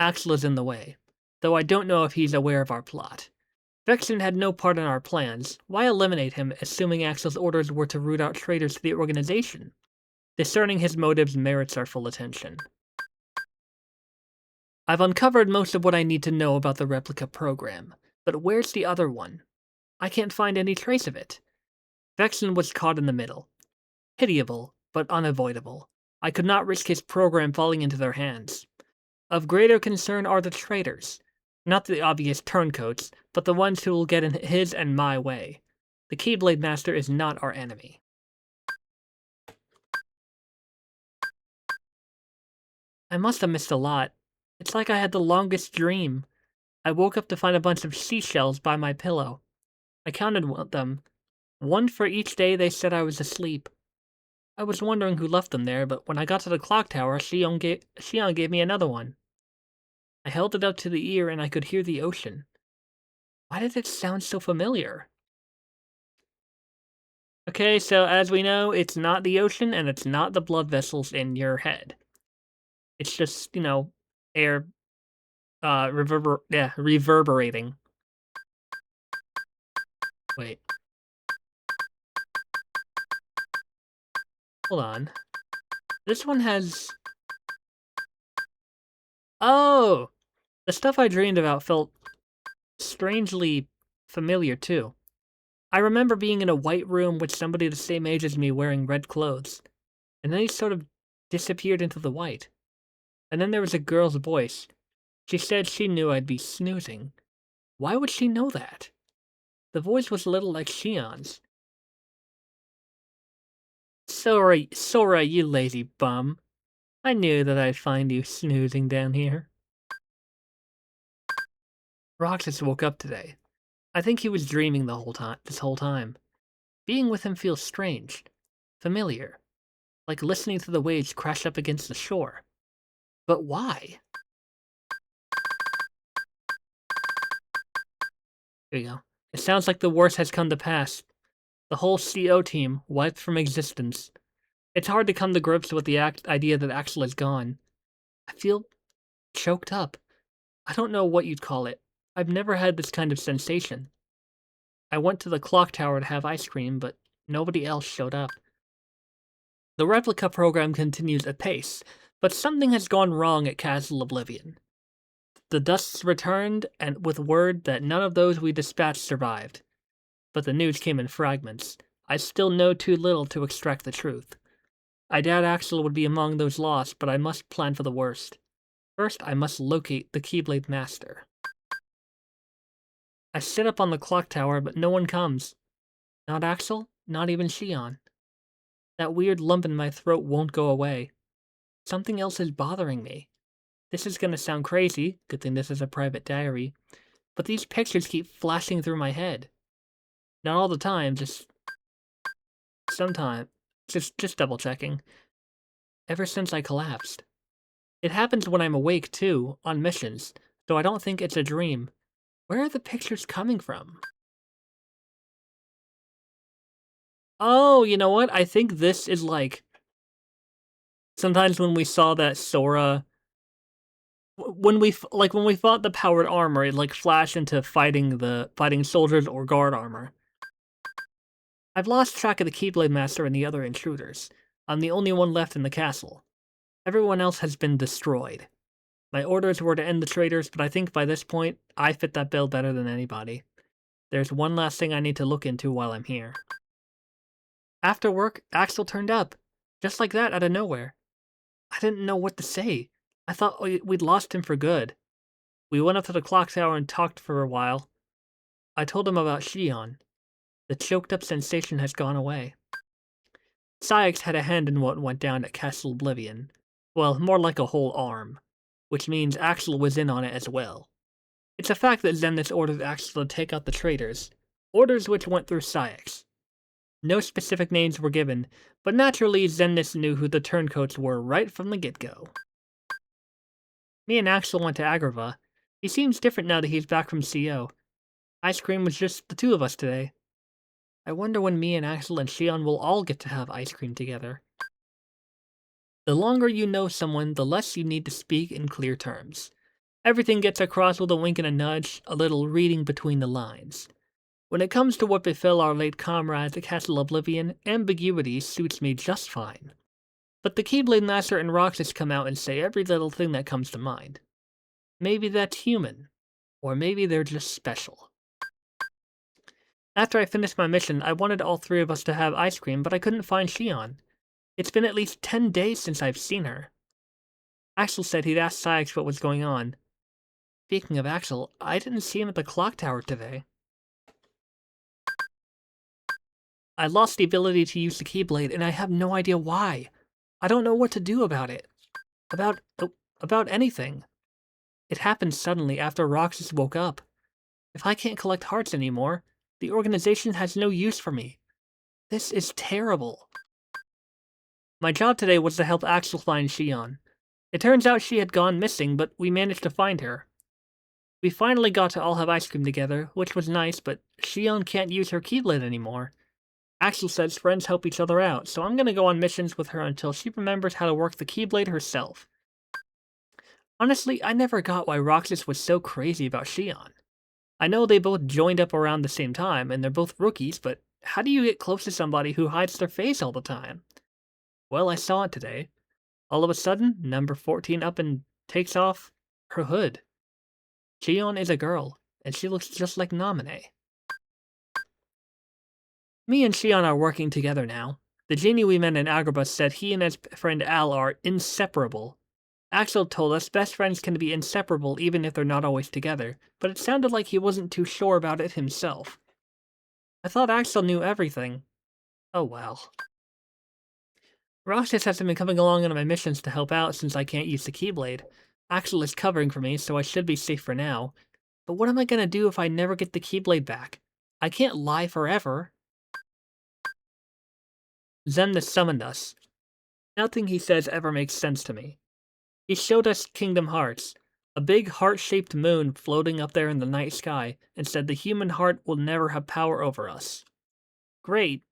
Axel is in the way, though I don't know if he's aware of our plot. Vexen had no part in our plans. Why eliminate him, assuming Axel's orders were to root out traitors to the organization? Discerning his motives merits our full attention. I've uncovered most of what I need to know about the replica program, but where's the other one? I can't find any trace of it. Vexen was caught in the middle. Pitiable, but unavoidable. I could not risk his program falling into their hands. Of greater concern are the traitors. Not the obvious turncoats, but the ones who will get in his and my way. The Keyblade Master is not our enemy. I must have missed a lot. It's like I had the longest dream. I woke up to find a bunch of seashells by my pillow. I counted them. One for each day they said I was asleep. I was wondering who left them there, but when I got to the clock tower, Shion gave me another one. I held it up to the ear and I could hear the ocean. Why did it sound so familiar? Okay, so as we know, it's not the ocean and it's not the blood vessels in your head. It's just, air reverberating. Wait. Hold on. This one has... Oh! The stuff I dreamed about felt strangely familiar, too. I remember being in a white room with somebody the same age as me wearing red clothes. And then he sort of disappeared into the white. And then there was a girl's voice. She said she knew I'd be snoozing. Why would she know that? The voice was a little like Shion's. Sora, you lazy bum. I knew that I'd find you snoozing down here. Roxas woke up today. I think he was dreaming this whole time. Being with him feels strange, familiar, like listening to the waves crash up against the shore. But why? There you go. It sounds like the worst has come to pass. The whole CO team wiped from existence. It's hard to come to grips with the idea that Axel is gone. I feel choked up. I don't know what you'd call it. I've never had this kind of sensation. I went to the clock tower to have ice cream, but nobody else showed up. The replica program continues apace, but something has gone wrong at Castle Oblivion. The dusts returned, and with word that none of those we dispatched survived. But the news came in fragments. I still know too little to extract the truth. I doubt Axel would be among those lost, but I must plan for the worst. First, I must locate the Keyblade Master. I sit up on the clock tower, but no one comes. Not Axel, not even Shion. That weird lump in my throat won't go away. Something else is bothering me. This is gonna sound crazy, good thing this is a private diary, but these pictures keep flashing through my head. Not all the time, just sometimes. Just double checking. Ever since I collapsed. It happens when I'm awake too, on missions, though I don't think it's a dream. Where are the pictures coming from? Oh, you know what? I think this is like... Sometimes when we saw that Sora... When we fought the powered armor, it like flashed into fighting soldiers or guard armor. I've lost track of the Keyblade Master and the other intruders. I'm the only one left in the castle. Everyone else has been destroyed. My orders were to end the traitors, but I think by this point, I fit that bill better than anybody. There's one last thing I need to look into while I'm here. After work, Axel turned up. Just like that, out of nowhere. I didn't know what to say. I thought we'd lost him for good. We went up to the clock tower and talked for a while. I told him about Shion. The choked-up sensation has gone away. Saïx had a hand in what went down at Castle Oblivion. Well, more like a whole arm. Which means Axel was in on it as well. It's a fact that Xemnas ordered Axel to take out the traitors. Orders which went through Saïx. No specific names were given, but naturally Xemnas knew who the turncoats were right from the get-go. Me and Axel went to Agrava. He seems different now that he's back from CO. Ice cream was just the two of us today. I wonder when me and Axel and Shion will all get to have ice cream together. The longer you know someone, the less you need to speak in clear terms. Everything gets across with a wink and a nudge, a little reading between the lines. When it comes to what befell our late comrades at Castle Oblivion, ambiguity suits me just fine. But the Keyblade Master and Roxas come out and say every little thing that comes to mind. Maybe that's human. Or maybe they're just special. After I finished my mission, I wanted all three of us to have ice cream, but I couldn't find Shion. It's been at least 10 days since I've seen her. Axel said he'd asked Sykes what was going on. Speaking of Axel, I didn't see him at the clock tower today. I lost the ability to use the Keyblade, and I have no idea why. I don't know what to do about it. About anything. It happened suddenly after Roxas woke up. If I can't collect hearts anymore, the organization has no use for me. This is terrible. My job today was to help Axel find Shion. It turns out she had gone missing, but we managed to find her. We finally got to all have ice cream together, which was nice, but Shion can't use her Keyblade anymore. Axel says friends help each other out, so I'm gonna go on missions with her until she remembers how to work the Keyblade herself. Honestly, I never got why Roxas was so crazy about Shion. I know they both joined up around the same time, and they're both rookies, but how do you get close to somebody who hides their face all the time? Well, I saw it today. All of a sudden, number 14 up and takes off her hood. Shion is a girl, and she looks just like Naminé. Me and Shion are working together now. The genie we met in Agrabah said he and his friend Al are inseparable. Axel told us best friends can be inseparable even if they're not always together, but it sounded like he wasn't too sure about it himself. I thought Axel knew everything. Oh well. Roxas hasn't been coming along on my missions to help out since I can't use the Keyblade. Axel is covering for me, so I should be safe for now. But what am I gonna do if I never get the Keyblade back? I can't lie forever. Xemnas summoned us. Nothing he says ever makes sense to me. He showed us Kingdom Hearts, a big heart-shaped moon floating up there in the night sky, and said the human heart will never have power over us. Great.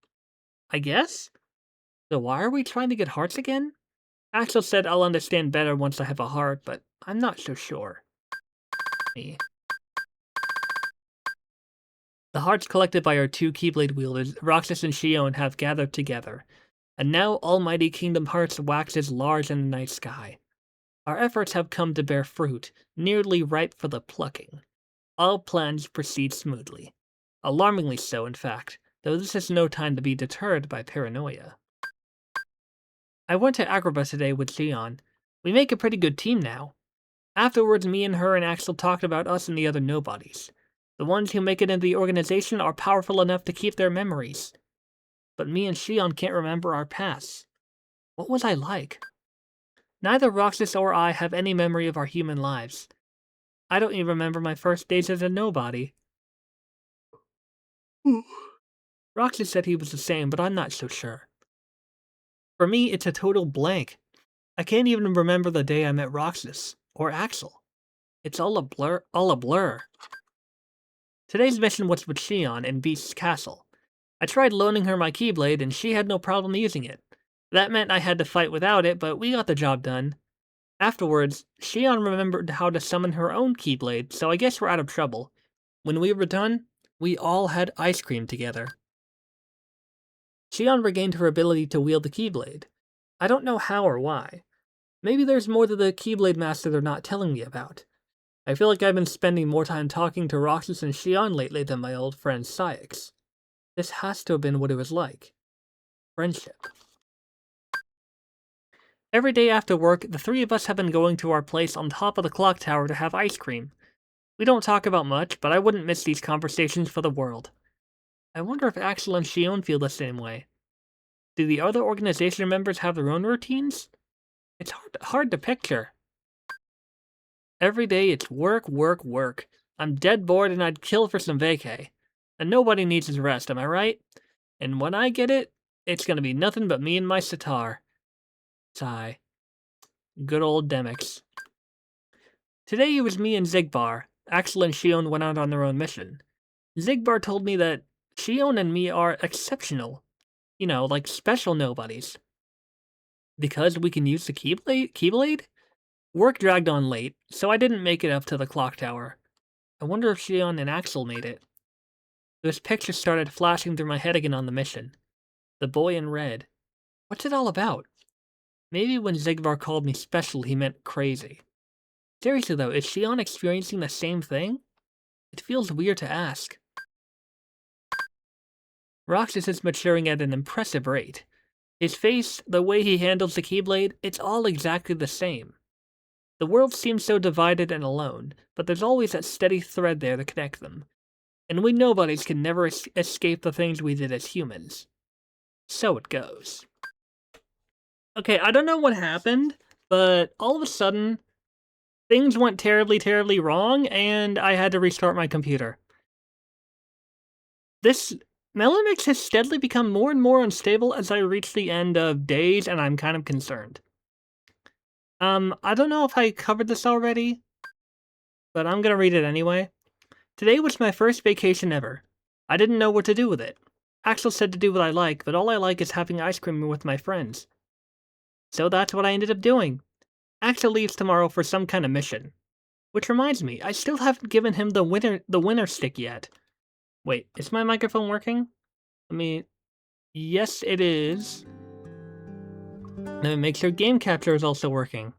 I guess? So why are we trying to get hearts again? Axel said I'll understand better once I have a heart, but I'm not so sure. Me. The hearts collected by our two Keyblade wielders, Roxas and Shion, have gathered together, and now almighty Kingdom Hearts waxes large in the night sky. Our efforts have come to bear fruit, nearly ripe for the plucking. All plans proceed smoothly. Alarmingly so, in fact, though this is no time to be deterred by paranoia. I went to Agrabah today with Shion. We make a pretty good team now. Afterwards, me and her and Axel talked about us and the other nobodies. The ones who make it into the organization are powerful enough to keep their memories. But me and Shion can't remember our pasts. What was I like? Neither Roxas or I have any memory of our human lives. I don't even remember my first days as a nobody. Roxas said he was the same, but I'm not so sure. For me, it's a total blank. I can't even remember the day I met Roxas, or Axel. It's all a blur. Today's mission was with Shion in Beast's castle. I tried loaning her my Keyblade, and she had no problem using it. That meant I had to fight without it, but we got the job done. Afterwards, Shion remembered how to summon her own Keyblade, so I guess we're out of trouble. When we were done, we all had ice cream together. Shion regained her ability to wield the Keyblade. I don't know how or why. Maybe there's more to the Keyblade Master they're not telling me about. I feel like I've been spending more time talking to Roxas and Shion lately than my old friend Sykes. This has to have been what it was like. Friendship. Every day after work, the three of us have been going to our place on top of the clock tower to have ice cream. We don't talk about much, but I wouldn't miss these conversations for the world. I wonder if Axel and Shion feel the same way. Do the other organization members have their own routines? It's hard to picture. Every day it's work, work, work. I'm dead bored and I'd kill for some vacay. And nobody needs his rest, am I right? And when I get it, it's gonna be nothing but me and my sitar. Sigh. Good old Demyx. Today it was me and Xigbar. Axel and Shion went out on their own mission. Xigbar told me that Shion and me are exceptional. You know, like special nobodies. Because we can use the Keyblade? Work dragged on late, so I didn't make it up to the clock tower. I wonder if Shion and Axel made it. Those pictures started flashing through my head again on the mission. The boy in red. What's it all about? Maybe when Xigbar called me special, he meant crazy. Seriously though, is Shion experiencing the same thing? It feels weird to ask. Roxas is maturing at an impressive rate. His face, the way he handles the Keyblade, it's all exactly the same. The world seems so divided and alone, but there's always that steady thread there to connect them. And we nobodies can never escape the things we did as humans. So it goes. Okay, I don't know what happened, but all of a sudden, things went terribly, terribly wrong, and I had to restart my computer. This Melamix has steadily become more and more unstable as I reach the end of days, and I'm kind of concerned. I don't know if I covered this already, but I'm gonna read it anyway. Today was my first vacation ever. I didn't know what to do with it. Axel said to do what I like, but all I like is having ice cream with my friends. So that's what I ended up doing. Axel leaves tomorrow for some kind of mission. Which reminds me, I still haven't given him the winner stick yet. Wait, is my microphone working? Yes it is. Let me make sure game capture is also working.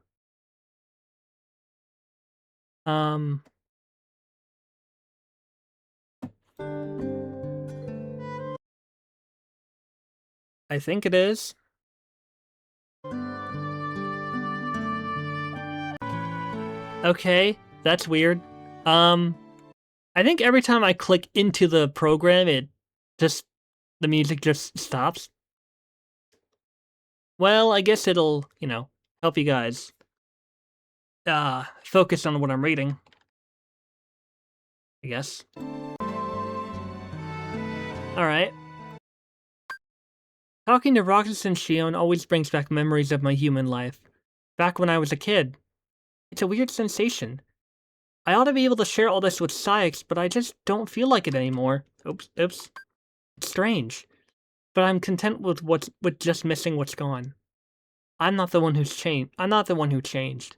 I think it is. Okay, that's weird. I think every time I click into the program, the music just stops. Well, I guess it'll, help you guys focus on what I'm reading. I guess. Alright. Talking to Roxas and Shion always brings back memories of my human life. Back when I was a kid. It's a weird sensation. I ought to be able to share all this with Saix, but I just don't feel like it anymore. Oops. It's strange. But I'm content with just missing what's gone. I'm not the one who's changed. I'm not the one who changed.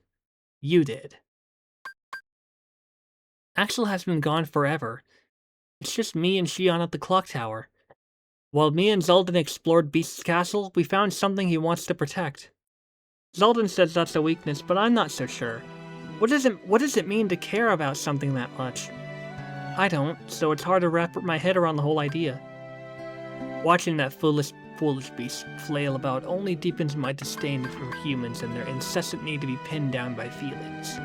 You did. Axel has been gone forever. It's just me and Shion at the clock tower. While me and Zoldan explored Beast's castle, we found something he wants to protect. Zoldan says that's a weakness, but I'm not so sure. What does it mean to care about something that much? I don't, so it's hard to wrap my head around the whole idea. Watching that foolish beast flail about only deepens my disdain for humans and their incessant need to be pinned down by feelings.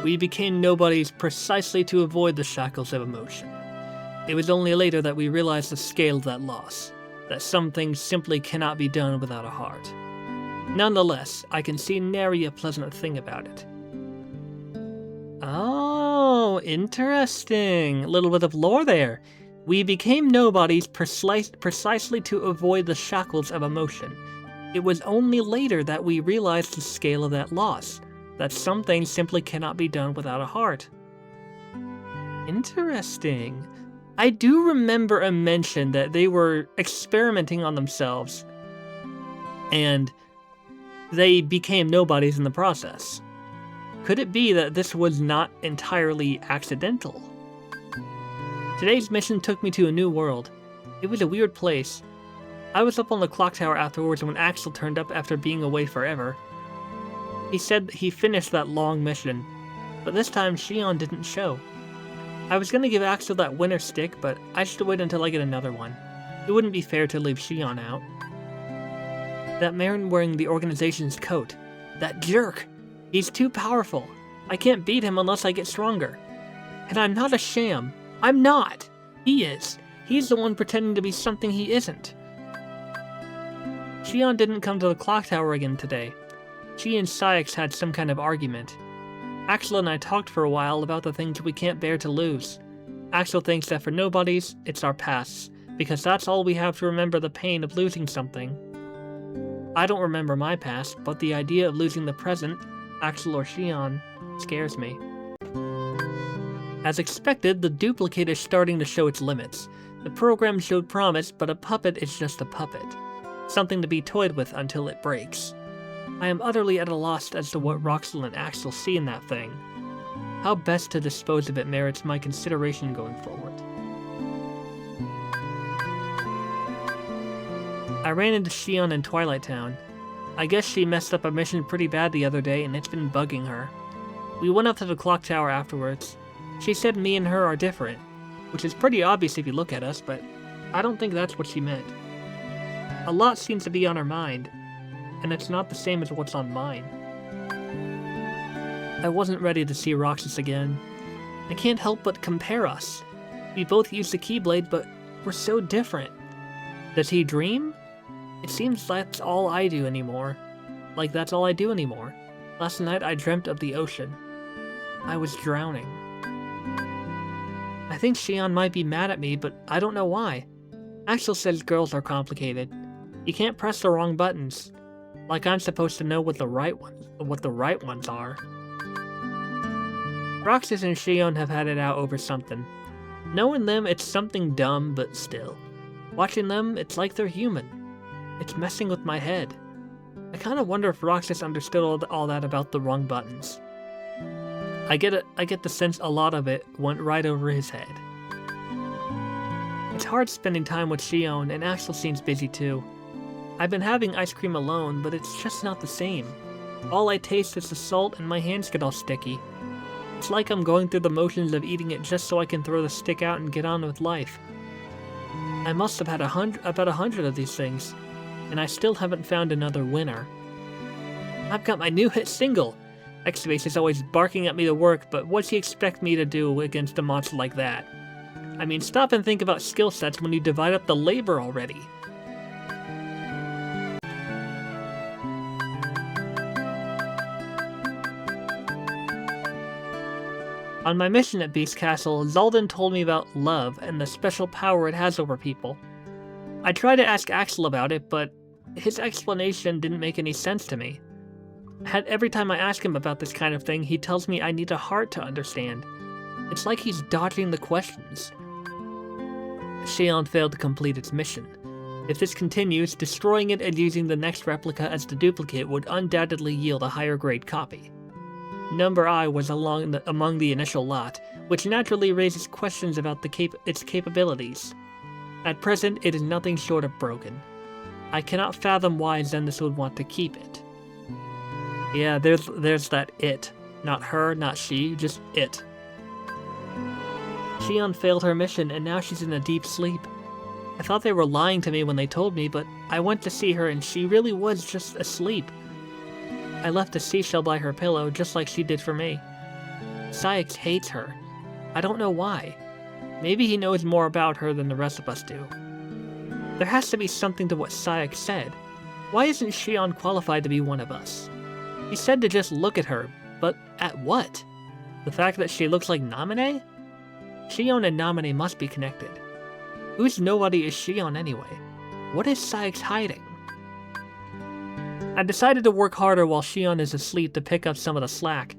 We became nobodies precisely to avoid the shackles of emotion. It was only later that we realized the scale of that loss, that some things simply cannot be done without a heart. Nonetheless, I can see nary a pleasant thing about it. Oh, interesting. A little bit of lore there. We became nobodies precisely to avoid the shackles of emotion. It was only later that we realized the scale of that loss, that some things simply cannot be done without a heart. Interesting. I do remember a mention that they were experimenting on themselves, and they became nobodies in the process. Could it be that this was not entirely accidental? Today's mission took me to a new world. It was a weird place. I was up on the clock tower afterwards when Axel turned up after being away forever. He said he finished that long mission, but this time Shion didn't show. I was gonna give Axel that winner stick, but I should wait until I get another one. It wouldn't be fair to leave Shion out. That man wearing the organization's coat. That jerk! He's too powerful. I can't beat him unless I get stronger. And I'm not a sham. I'm not! He is. He's the one pretending to be something he isn't. Shion didn't come to the clock tower again today. She and Saix had some kind of argument. Axel and I talked for a while about the things we can't bear to lose. Axel thinks that for nobodies, it's our pasts, because that's all we have to remember the pain of losing something. I don't remember my past, but the idea of losing the present, Axel or Shion, scares me. As expected, the duplicate is starting to show its limits. The program showed promise, but a puppet is just a puppet. Something to be toyed with until it breaks. I am utterly at a loss as to what Roxel and Axel see in that thing. How best to dispose of it merits my consideration going forward. I ran into Shion in Twilight Town. I guess she messed up a mission pretty bad the other day and it's been bugging her. We went up to the clock tower afterwards. She said me and her are different, which is pretty obvious if you look at us, but I don't think that's what she meant. A lot seems to be on her mind, and it's not the same as what's on mine. I wasn't ready to see Roxas again. I can't help but compare us. We both use the Keyblade, but we're so different. Does he dream? It seems that's all I do anymore. Like that's all I do anymore. Last night I dreamt of the ocean. I was drowning. I think Xion might be mad at me, but I don't know why. Axel says girls are complicated. You can't press the wrong buttons. Like I'm supposed to know what the right ones are. Roxas and Xion have had it out over something. Knowing them, it's something dumb, but still. Watching them, it's like they're human. It's messing with my head. I kind of wonder if Roxas understood all that about the wrong buttons. I get the sense a lot of it went right over his head. It's hard spending time with Xion, and Axel seems busy too. I've been having ice cream alone, but it's just not the same. All I taste is the salt and my hands get all sticky. It's like I'm going through the motions of eating it just so I can throw the stick out and get on with life. I must have had about 100 of these things, and I still haven't found another winner. I've got my new hit single! Xbase is always barking at me to work, but what's he expect me to do against a monster like that? I mean, stop and think about skill sets when you divide up the labor already. On my mission at Beast Castle, Zaldin told me about love and the special power it has over people. I tried to ask Axel about it, but his explanation didn't make any sense to me. Every time I ask him about this kind of thing, he tells me I need a heart to understand. It's like he's dodging the questions. Xion failed to complete its mission. If this continues, destroying it and using the next replica as the duplicate would undoubtedly yield a higher grade copy. Number I was among the initial lot, which naturally raises questions about its capabilities. At present, it is nothing short of broken. I cannot fathom why Xenthus would want to keep it. Yeah, there's that it. Not her, not she, just it. Xion failed her mission and now she's in a deep sleep. I thought they were lying to me when they told me, but I went to see her and she really was just asleep. I left a seashell by her pillow, just like she did for me. Saïx hates her. I don't know why. Maybe he knows more about her than the rest of us do. There has to be something to what Saïx said. Why isn't Xion qualified to be one of us? He said to just look at her, but at what? The fact that she looks like Naminé? Xion and Naminé must be connected. Whose nobody is Xion anyway? What is Saïx hiding? I decided to work harder while Xion is asleep to pick up some of the slack.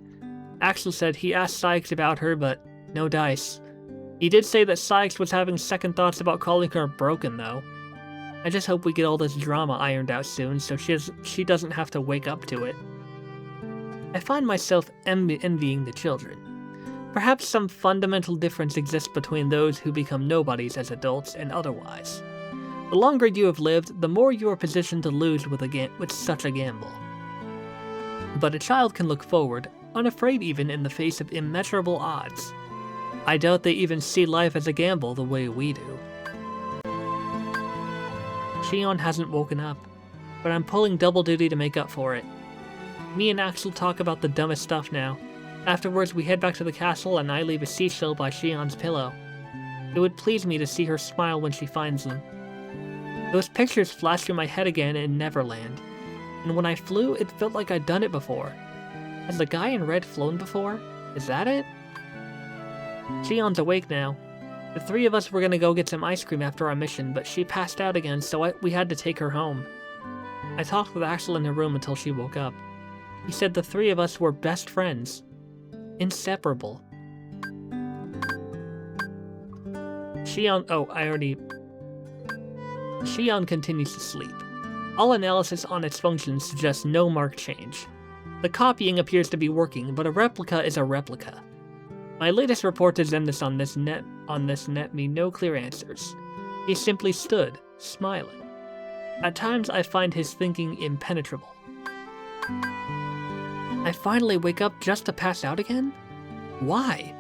Axel said he asked Saïx about her, but no dice. He did say that Saïx was having second thoughts about calling her broken, though. I just hope we get all this drama ironed out soon so she doesn't have to wake up to it. I find myself envying the children. Perhaps some fundamental difference exists between those who become nobodies as adults and otherwise. The longer you have lived, the more you are positioned to lose with such a gamble. But a child can look forward, unafraid even in the face of immeasurable odds. I doubt they even see life as a gamble the way we do. Xion hasn't woken up, but I'm pulling double duty to make up for it. Me and Axel talk about the dumbest stuff now. Afterwards, we head back to the castle and I leave a seashell by Xion's pillow. It would please me to see her smile when she finds them. Those pictures flashed through my head again in Neverland, and when I flew, it felt like I'd done it before. Has the guy in red flown before? Is that it? Xion's awake now. The three of us were gonna go get some ice cream after our mission, but she passed out again, so we had to take her home. I talked with Axel in her room until she woke up. He said the three of us were best friends. Inseparable. Xion continues to sleep. All analysis on its functions suggests no marked change. The copying appears to be working, but a replica is a replica. My latest report to Xenthus on this net me no clear answers. He simply stood, smiling. At times I find his thinking impenetrable. I finally wake up just to pass out again? Why?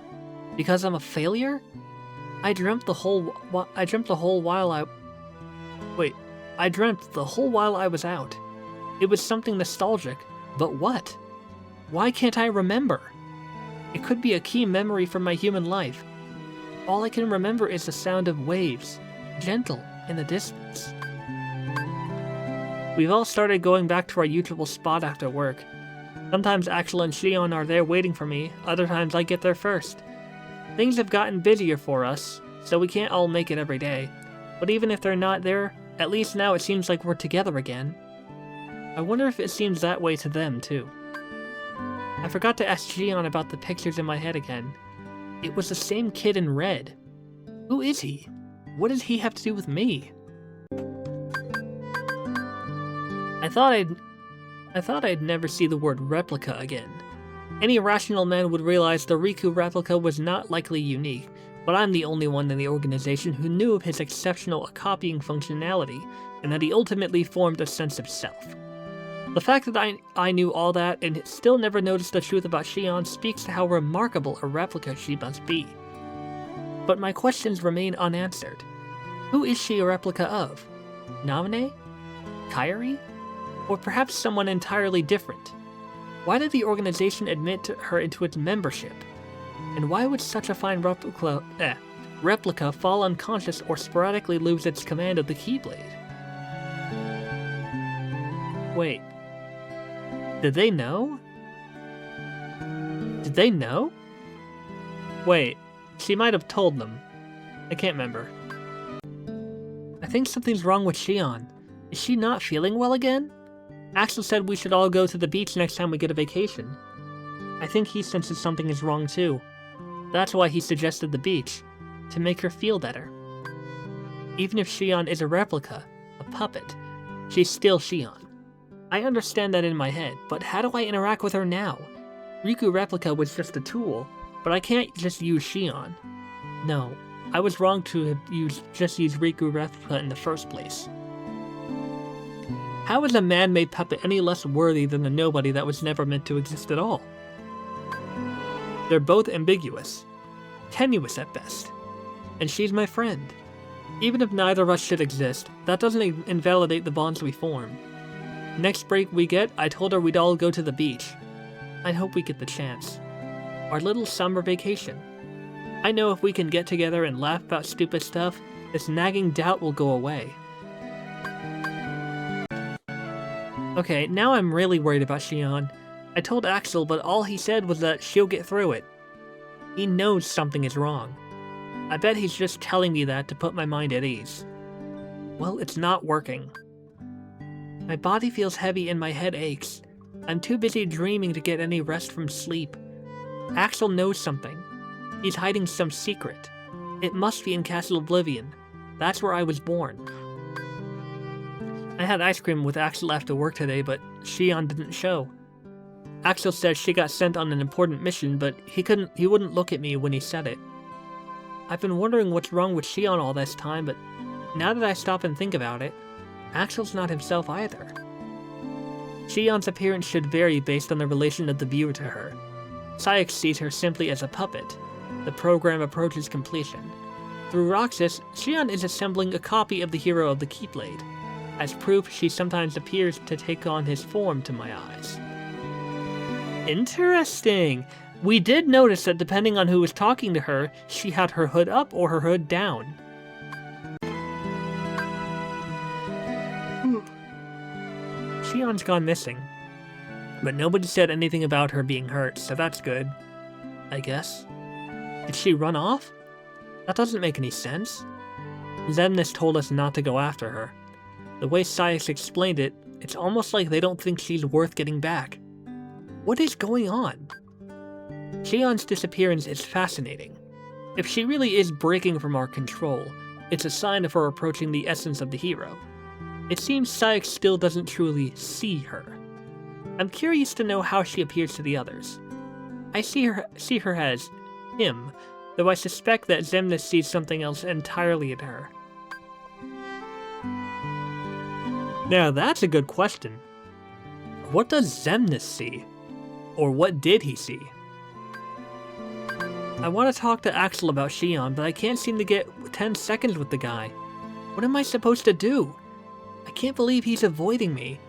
Because I'm a failure? I dreamt the whole while I was out. It was something nostalgic, but what? Why can't I remember? It could be a key memory from my human life. All I can remember is the sound of waves, gentle in the distance. We've all started going back to our usual spot after work. Sometimes Axel and Shion are there waiting for me, other times I get there first. Things have gotten busier for us, so we can't all make it every day. But even if they're not there, at least now it seems like we're together again. I wonder if it seems that way to them, too. I forgot to ask Shion about the pictures in my head again. It was the same kid in red. Who is he? What does he have to do with me? I thought I'd never see the word replica again. Any rational man would realize the Riku replica was not likely unique, but I'm the only one in the organization who knew of his exceptional copying functionality, and that he ultimately formed a sense of self. The fact that I knew all that and still never noticed the truth about Shion speaks to how remarkable a replica she must be. But my questions remain unanswered. Who is she a replica of? Namine? Kairi? Or perhaps someone entirely different? Why did the organization admit her into its membership? And why would such a fine replica fall unconscious or sporadically lose its command of the Keyblade? Wait. Did they know? Did they know? Wait, she might have told them. I can't remember. I think something's wrong with Shion. Is she not feeling well again? Axel said we should all go to the beach next time we get a vacation. I think he senses something is wrong too. That's why he suggested the beach, to make her feel better. Even if Shion is a replica, a puppet, she's still Shion. I understand that in my head, but how do I interact with her now? Riku replica was just a tool, but I can't just use Shion. No, I was wrong to have just used Riku replica in the first place. How is a man-made puppet any less worthy than a nobody that was never meant to exist at all? They're both ambiguous, tenuous at best, and she's my friend. Even if neither of us should exist, that doesn't invalidate the bonds we form. Next break we get, I told her we'd all go to the beach. I hope we get the chance. Our little summer vacation. I know if we can get together and laugh about stupid stuff, this nagging doubt will go away. Okay, now I'm really worried about Shion. I told Axel, but all he said was that she'll get through it. He knows something is wrong. I bet he's just telling me that to put my mind at ease. Well, it's not working. My body feels heavy and my head aches. I'm too busy dreaming to get any rest from sleep. Axel knows something. He's hiding some secret. It must be in Castle Oblivion. That's where I was born. I had ice cream with Axel after work today, but Shion didn't show. Axel says she got sent on an important mission, but he wouldn't look at me when he said it. I've been wondering what's wrong with Shion all this time, but now that I stop and think about it, Axel's not himself either. Shion's appearance should vary based on the relation of the viewer to her. Saïx sees her simply as a puppet. The program approaches completion. Through Roxas, Shion is assembling a copy of the hero of the Keyblade. As proof, she sometimes appears to take on his form to my eyes. Interesting! We did notice that depending on who was talking to her, she had her hood up or her hood down. Shion's gone missing, but nobody said anything about her being hurt, so that's good, I guess. Did she run off? That doesn't make any sense. Xemnas told us not to go after her. The way Saïx explained it, it's almost like they don't think she's worth getting back. What is going on? Shion's disappearance is fascinating. If she really is breaking from our control, it's a sign of her approaching the essence of the hero. It seems Saïx still doesn't truly see her. I'm curious to know how she appears to the others. I see her as him, though I suspect that Xemnas sees something else entirely in her. Now that's a good question. What does Xemnas see? Or what did he see? I want to talk to Axel about Xion, but I can't seem to get 10 seconds with the guy. What am I supposed to do? I can't believe he's avoiding me.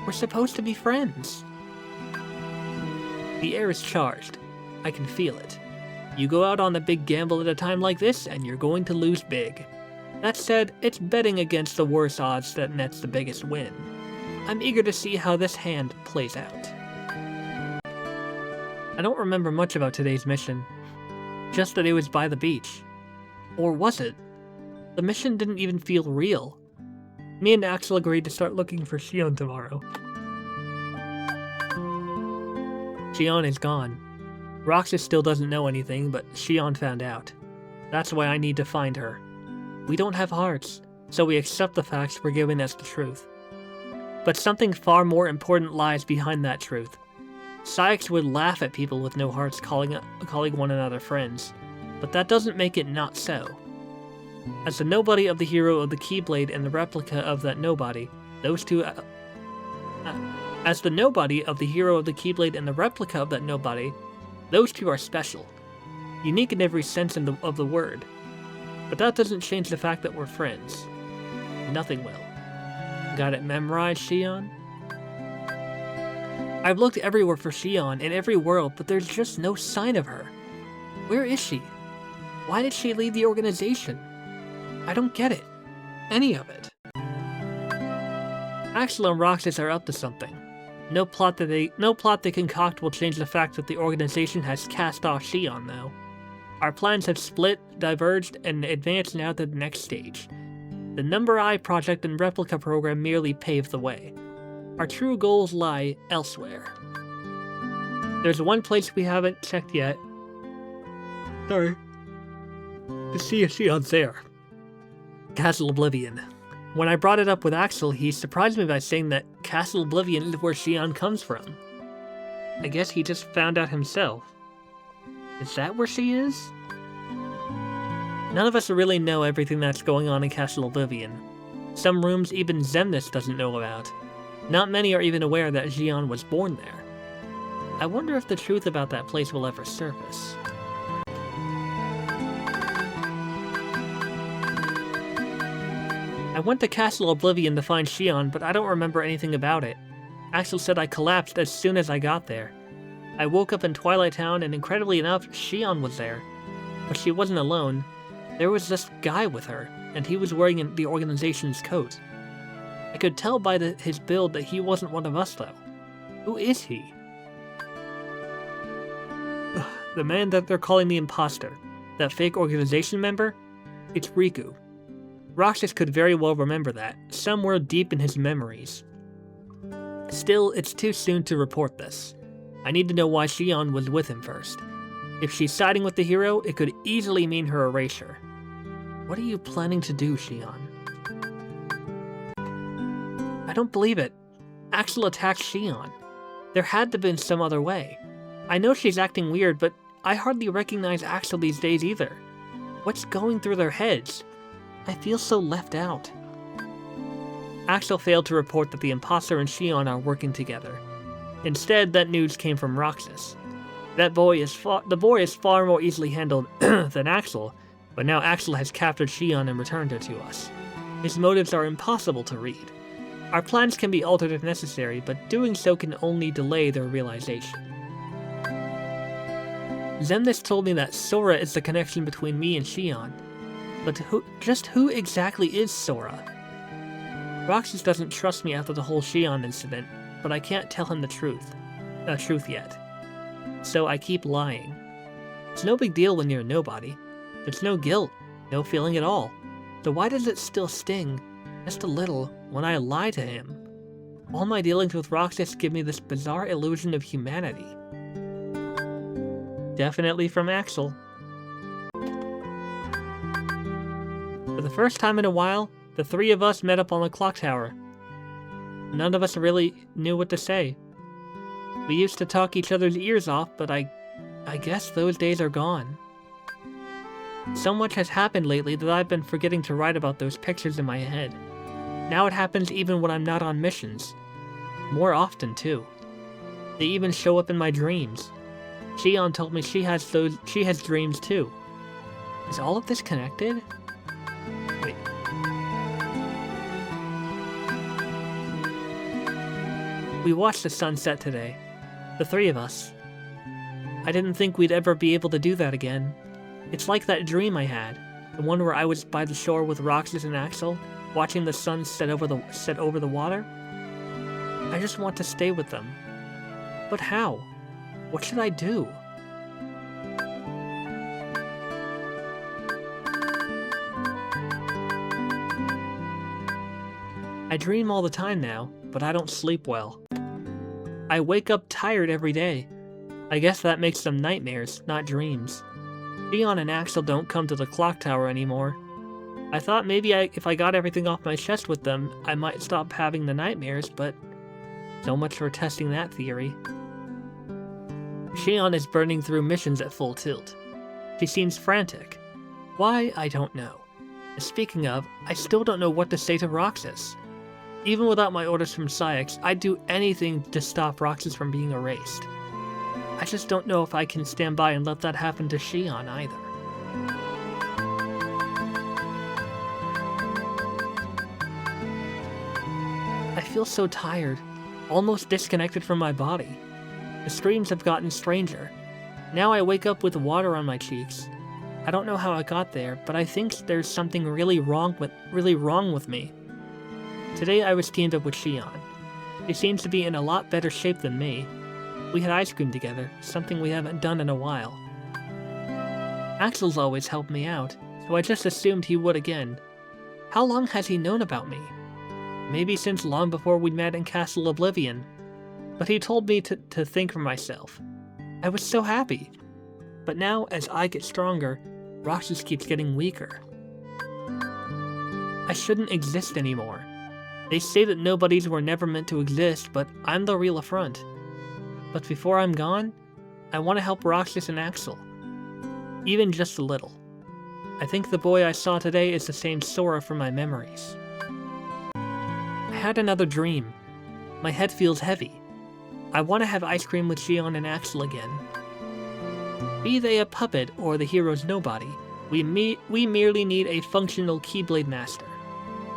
We're supposed to be friends. The air is charged. I can feel it. You go out on a big gamble at a time like this, and you're going to lose big. That said, it's betting against the worst odds that nets the biggest win. I'm eager to see how this hand plays out. I don't remember much about today's mission. Just that it was by the beach. Or was it? The mission didn't even feel real. Me and Axel agreed to start looking for Xion tomorrow. Xion is gone. Roxas still doesn't know anything, but Xion found out. That's why I need to find her. We don't have hearts, so we accept the facts for giving us the truth. But something far more important lies behind that truth. Saïx would laugh at people with no hearts calling one another friends, but that doesn't make it not so. As the nobody of the hero of the Keyblade and the replica of that nobody, those two... As the nobody of the hero of the Keyblade and the replica of that nobody, those two are special. Unique in every sense of the word. But that doesn't change the fact that we're friends. Nothing will. Got it memorized, Xion? I've looked everywhere for Xion in every world, but there's just no sign of her. Where is she? Why did she leave the organization? I don't get it. Any of it. Axel and Roxas are up to something. No plot they concoct will change the fact that the organization has cast off Xion, though. Our plans have split, diverged, and advanced now to the next stage. The Number I project and replica program merely paved the way. Our true goals lie elsewhere. There's one place we haven't checked yet. Sorry. To see if Xion's there. Castle Oblivion. When I brought it up with Axel, he surprised me by saying that Castle Oblivion is where Xion comes from. I guess he just found out himself. Is that where she is? None of us really know everything that's going on in Castle Oblivion. Some rooms even Xemnas doesn't know about. Not many are even aware that Xion was born there. I wonder if the truth about that place will ever surface. I went to Castle Oblivion to find Xion, but I don't remember anything about it. Axel said I collapsed as soon as I got there. I woke up in Twilight Town, and incredibly enough, Xion was there. But she wasn't alone. There was this guy with her, and he was wearing the organization's coat. I could tell by his build that he wasn't one of us, though. Who is he? The man that they're calling the imposter. That fake organization member? It's Riku. Roxas could very well remember that, somewhere deep in his memories. Still, it's too soon to report this. I need to know why Xion was with him first. If she's siding with the hero, it could easily mean her erasure. What are you planning to do, Xion? I don't believe it. Axel attacked Xion. There had to have been some other way. I know she's acting weird, but I hardly recognize Axel these days either. What's going through their heads? I feel so left out. Axel failed to report that the imposter and Xion are working together. Instead, that news came from Roxas. The boy is far more easily handled than Axel, but now Axel has captured Xion and returned her to us. His motives are impossible to read. Our plans can be altered if necessary, but doing so can only delay their realization. Xemnas told me that Sora is the connection between me and Xion. But just who exactly is Sora? Roxas doesn't trust me after the whole Xion incident, but I can't tell him the truth yet. So I keep lying. It's no big deal when you're a nobody. There's no guilt, no feeling at all. So why does it still sting, just a little, when I lie to him? All my dealings with Roxas give me this bizarre illusion of humanity. Definitely from Axel. For the first time in a while, the three of us met up on the clock tower. None of us really knew what to say. We used to talk each other's ears off, but I guess those days are gone. So much has happened lately that I've been forgetting to write about those pictures in my head. Now it happens even when I'm not on missions. More often, too. They even show up in my dreams. Shion told me she has dreams too. Is all of this connected? Wait. We watched the sunset today. The three of us. I didn't think we'd ever be able to do that again. It's like that dream I had. The one where I was by the shore with Roxas and Axel, watching the sun set over the water. I just want to stay with them. But how? What should I do? I dream all the time now, but I don't sleep well. I wake up tired every day. I guess that makes them nightmares, not dreams. Shion and Axel don't come to the clock tower anymore. I thought maybe if I got everything off my chest with them, I might stop having the nightmares, but so much for testing that theory. Shion is burning through missions at full tilt. She seems frantic. Why, I don't know. Speaking of, I still don't know what to say to Roxas. Even without my orders from Saïx, I'd do anything to stop Roxas from being erased. I just don't know if I can stand by and let that happen to Shion either. I feel so tired, almost disconnected from my body. The screams have gotten stranger. Now I wake up with water on my cheeks. I don't know how I got there, but I think there's something really wrong with me. Today I was teamed up with Shion. She seems to be in a lot better shape than me. We had ice cream together, something we haven't done in a while. Axel's always helped me out, so I just assumed he would again. How long has he known about me? Maybe since long before we met in Castle Oblivion. But he told me to think for myself. I was so happy. But now, as I get stronger, Roxas keeps getting weaker. I shouldn't exist anymore. They say that nobodies were never meant to exist, but I'm the real affront. But before I'm gone, I want to help Roxas and Axel. Even just a little. I think the boy I saw today is the same Sora from my memories. I had another dream. My head feels heavy. I want to have ice cream with Shion and Axel again. Be they a puppet or the hero's nobody, we merely need a functional Keyblade Master.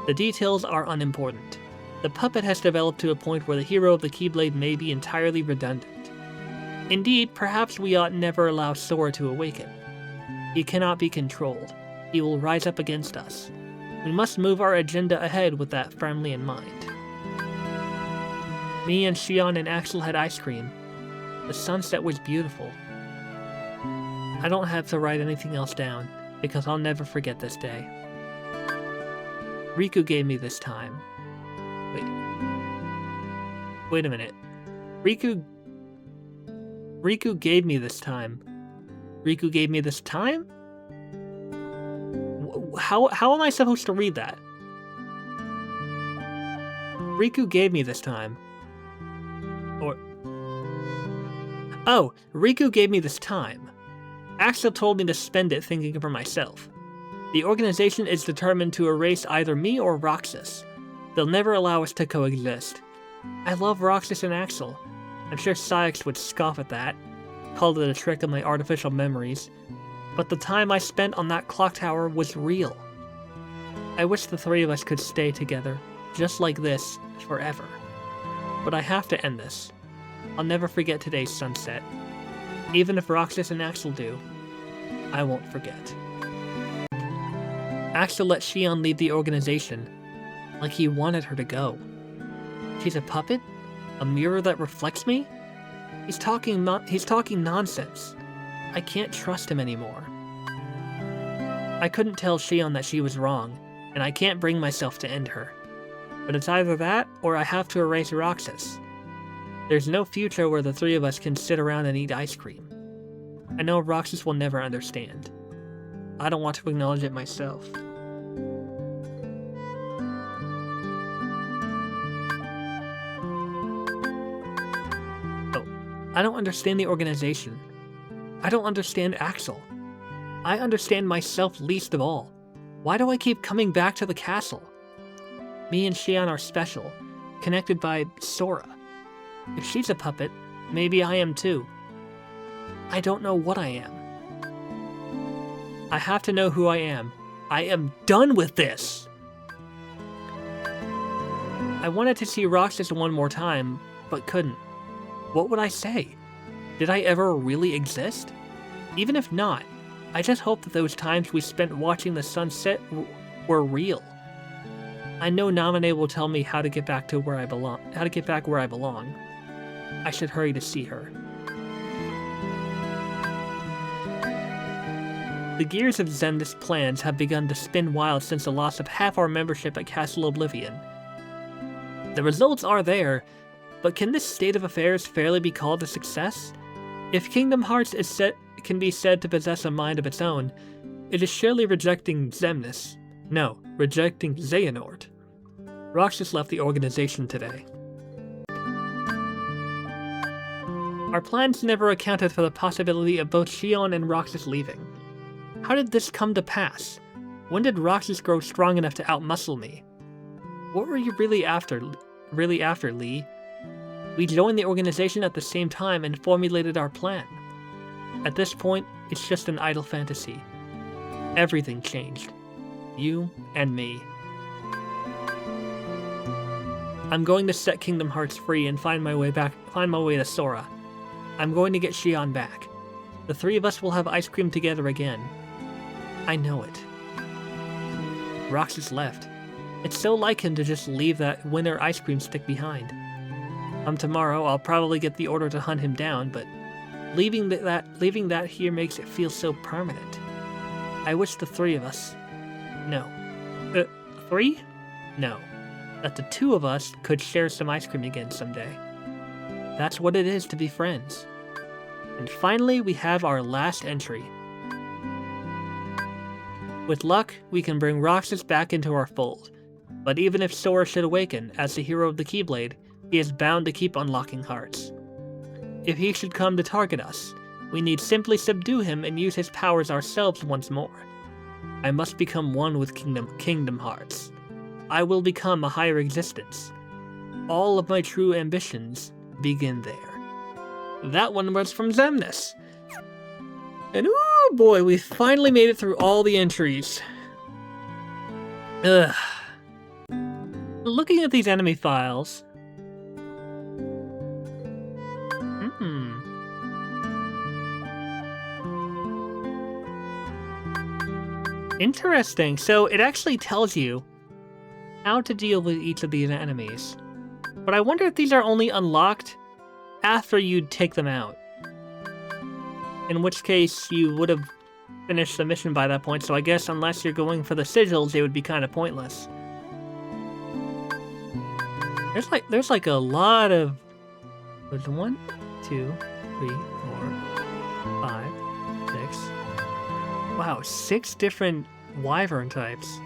The details are unimportant. The puppet has developed to a point where the hero of the Keyblade may be entirely redundant. Indeed, perhaps we ought never allow Sora to awaken. He cannot be controlled. He will rise up against us. We must move our agenda ahead with that firmly in mind. Me and Shion and Axel had ice cream. The sunset was beautiful. I don't have to write anything else down, because I'll never forget this day. Riku gave me this time. Wait a minute. Riku gave me this time. Riku gave me this time? How am I supposed to read that? Riku gave me this time. Oh, Riku gave me this time. Axel told me to spend it thinking for myself. The organization is determined to erase either me or Roxas. They'll never allow us to coexist. I love Roxas and Axel. I'm sure Saïx would scoff at that, call it a trick of my artificial memories, but the time I spent on that clock tower was real. I wish the three of us could stay together, just like this, forever. But I have to end this. I'll never forget today's sunset. Even if Roxas and Axel do, I won't forget. Axel let Shion leave the organization, like he wanted her to go. She's a puppet? A mirror that reflects me? He's talking nonsense. I can't trust him anymore. I couldn't tell Shion that she was wrong, and I can't bring myself to end her. But it's either that, or I have to erase Roxas. There's no future where the three of us can sit around and eat ice cream. I know Roxas will never understand. I don't want to acknowledge it myself. I don't understand the organization. I don't understand Axel. I understand myself least of all. Why do I keep coming back to the castle? Me and Shion are special, connected by Sora. If she's a puppet, maybe I am too. I don't know what I am. I have to know who I am. I am done with this! I wanted to see Roxas one more time, but couldn't. What would I say? Did I ever really exist? Even if not, I just hope that those times we spent watching the sunset were real. I know Naminé will tell me how to get back to where I belong. I should hurry to see her. The gears of Xemnas' plans have begun to spin wild since the loss of half our membership at Castle Oblivion. The results are there, but can this state of affairs fairly be called a success? If Kingdom Hearts can be said to possess a mind of its own, it is surely rejecting Xemnas. No, rejecting Xehanort. Roxas left the organization today. Our plans never accounted for the possibility of both Xion and Roxas leaving. How did this come to pass? When did Roxas grow strong enough to outmuscle me? What were you really after, Lee? We joined the organization at the same time and formulated our plan. At this point, it's just an idle fantasy. Everything changed. You and me. I'm going to set Kingdom Hearts free and find my way to Sora. I'm going to get Xion back. The three of us will have ice cream together again. I know it. Roxas left. It's so like him to just leave that winter ice cream stick behind. Tomorrow I'll probably get the order to hunt him down, but leaving that here makes it feel so permanent. I wish the three of us... No. Three? No. That the two of us could share some ice cream again someday. That's what it is to be friends. And finally, we have our last entry. With luck, we can bring Roxas back into our fold. But even if Sora should awaken as the hero of the Keyblade, he is bound to keep unlocking hearts. If he should come to target us, we need simply subdue him and use his powers ourselves once more. I must become one with Kingdom Hearts. I will become a higher existence. All of my true ambitions begin there. That one was from Xemnas. And oh boy, we finally made it through all the entries. Ugh. Looking at these enemy files... Interesting. So it actually tells you how to deal with each of these enemies. But I wonder if these are only unlocked after you take them out. In which case, you would have finished the mission by that point, so I guess unless you're going for the sigils, it would be kind of pointless. There's like a lot of... There's 1, 2, 3, 4, 5, 6... Wow, 6 different wyvern types.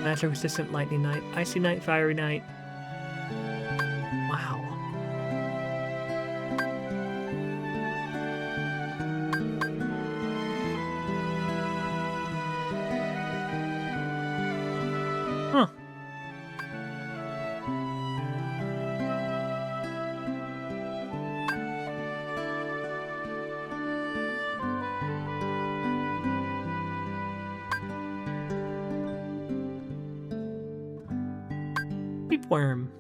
Magic resistant lightning knight, icy knight, fiery knight. Wow. Huh. Worm.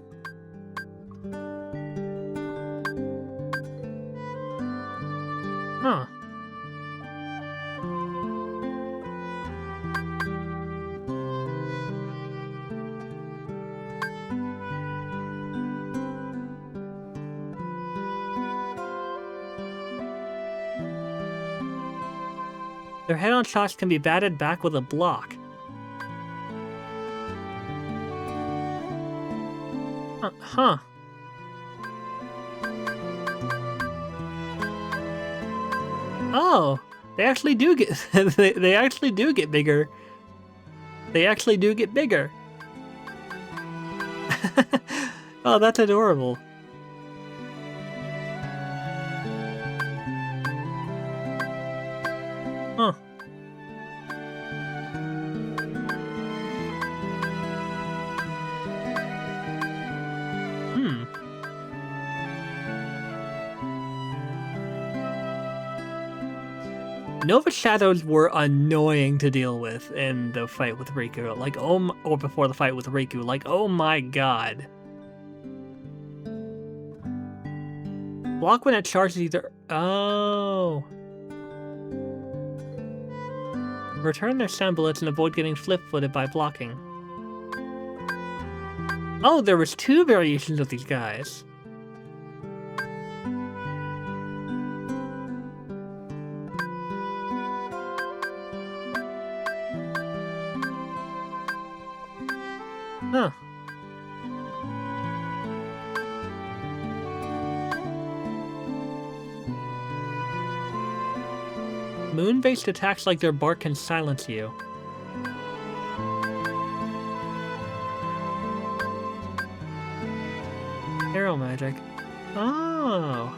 Huh. Their head-on shots can be batted back with a block. Huh. Oh, they actually do get they actually do get bigger. They actually do get bigger. Oh, that's adorable. Huh. Nova Shadows were annoying to deal with in the fight with Riku. Like, or before the fight with Riku. Like, oh my god. Block when it charges either. Oh. Return their sound bullets and avoid getting flip-footed by blocking. Oh, there was 2 variations of these guys. Huh. Moon-based attacks like their bark can silence you. Arrow magic. Oh.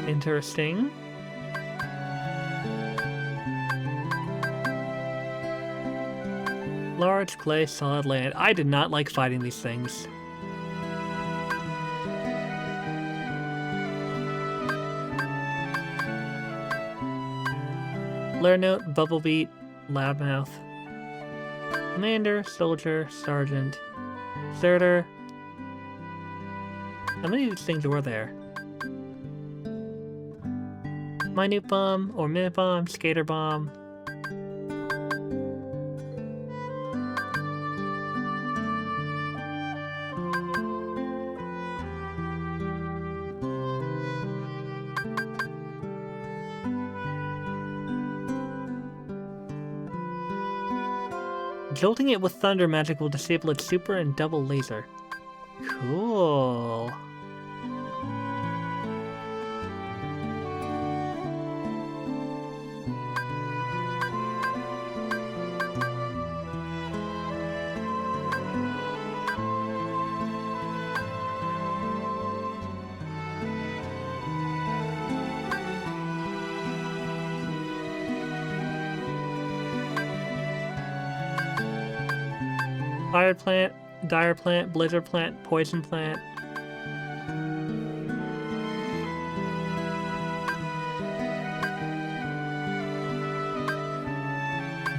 Interesting. Large clay, solid land. I did not like fighting these things. Lair note, bubble beat, loudmouth. Commander, soldier, sergeant, deserter. How many of these things were there? Minute bomb, or minute bomb, skater bomb. Jolting it with thunder magic will disable its super and double laser. Cool. Fire plant, dire plant, blizzard plant, poison plant.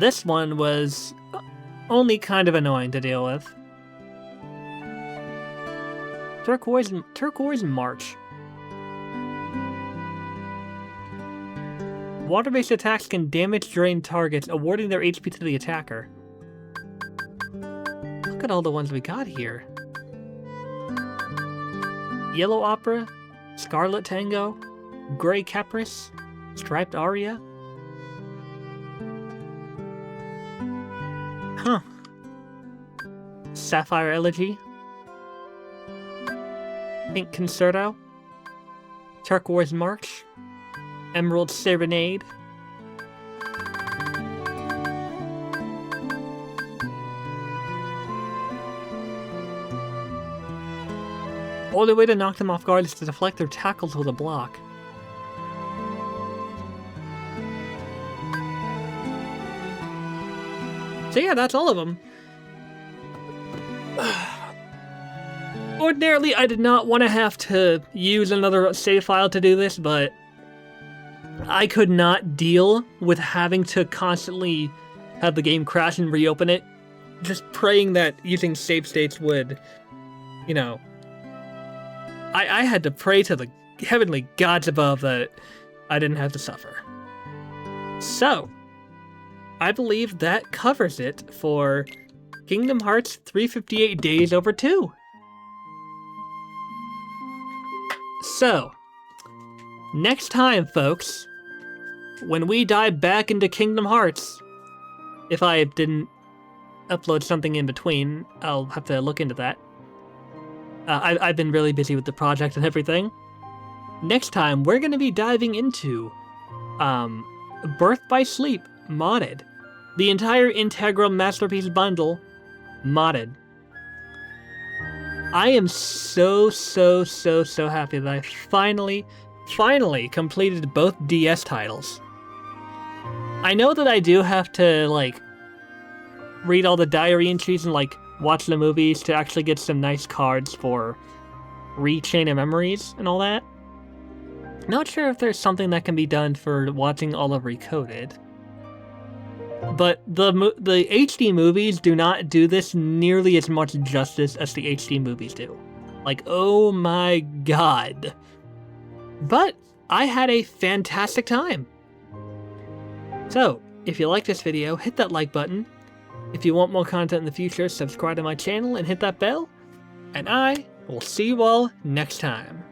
This one was only kind of annoying to deal with. Turquoise March. Water-based attacks can damage drain targets, awarding their HP to the attacker. Look at all the ones we got here. Yellow Opera, Scarlet Tango, Gray Caprice, Striped Aria. Huh. Sapphire Elegy, Pink Concerto, Turquoise March, Emerald Serenade, only way to knock them off guard is to deflect their tackles with a block. So yeah, that's all of them. Ordinarily, I did not want to have to use another save file to do this, but I could not deal with having to constantly have the game crash and reopen it. Just praying that using save states would, you know... I had to pray to the heavenly gods above that I didn't have to suffer. So, I believe that covers it for Kingdom Hearts 358 Days Over 2. So, next time, folks, when we dive back into Kingdom Hearts, if I didn't upload something in between, I'll have to look into that. I've been really busy with the project and everything. Next time, we're going to be diving into Birth by Sleep modded. The entire Integral Masterpiece bundle modded. I am so happy that I finally completed both DS titles. I know that I do have to, like, read all the diary entries and, like, watch the movies to actually get some nice cards for Rechain of Memories and all that. Not sure if there's something that can be done for watching all of Recoded. But the HD movies do not do this nearly as much justice as the HD movies do. Like, oh my god. But I had a fantastic time. So, if you like this video, hit that like button. If you want more content in the future, subscribe to my channel and hit that bell. And I will see you all next time.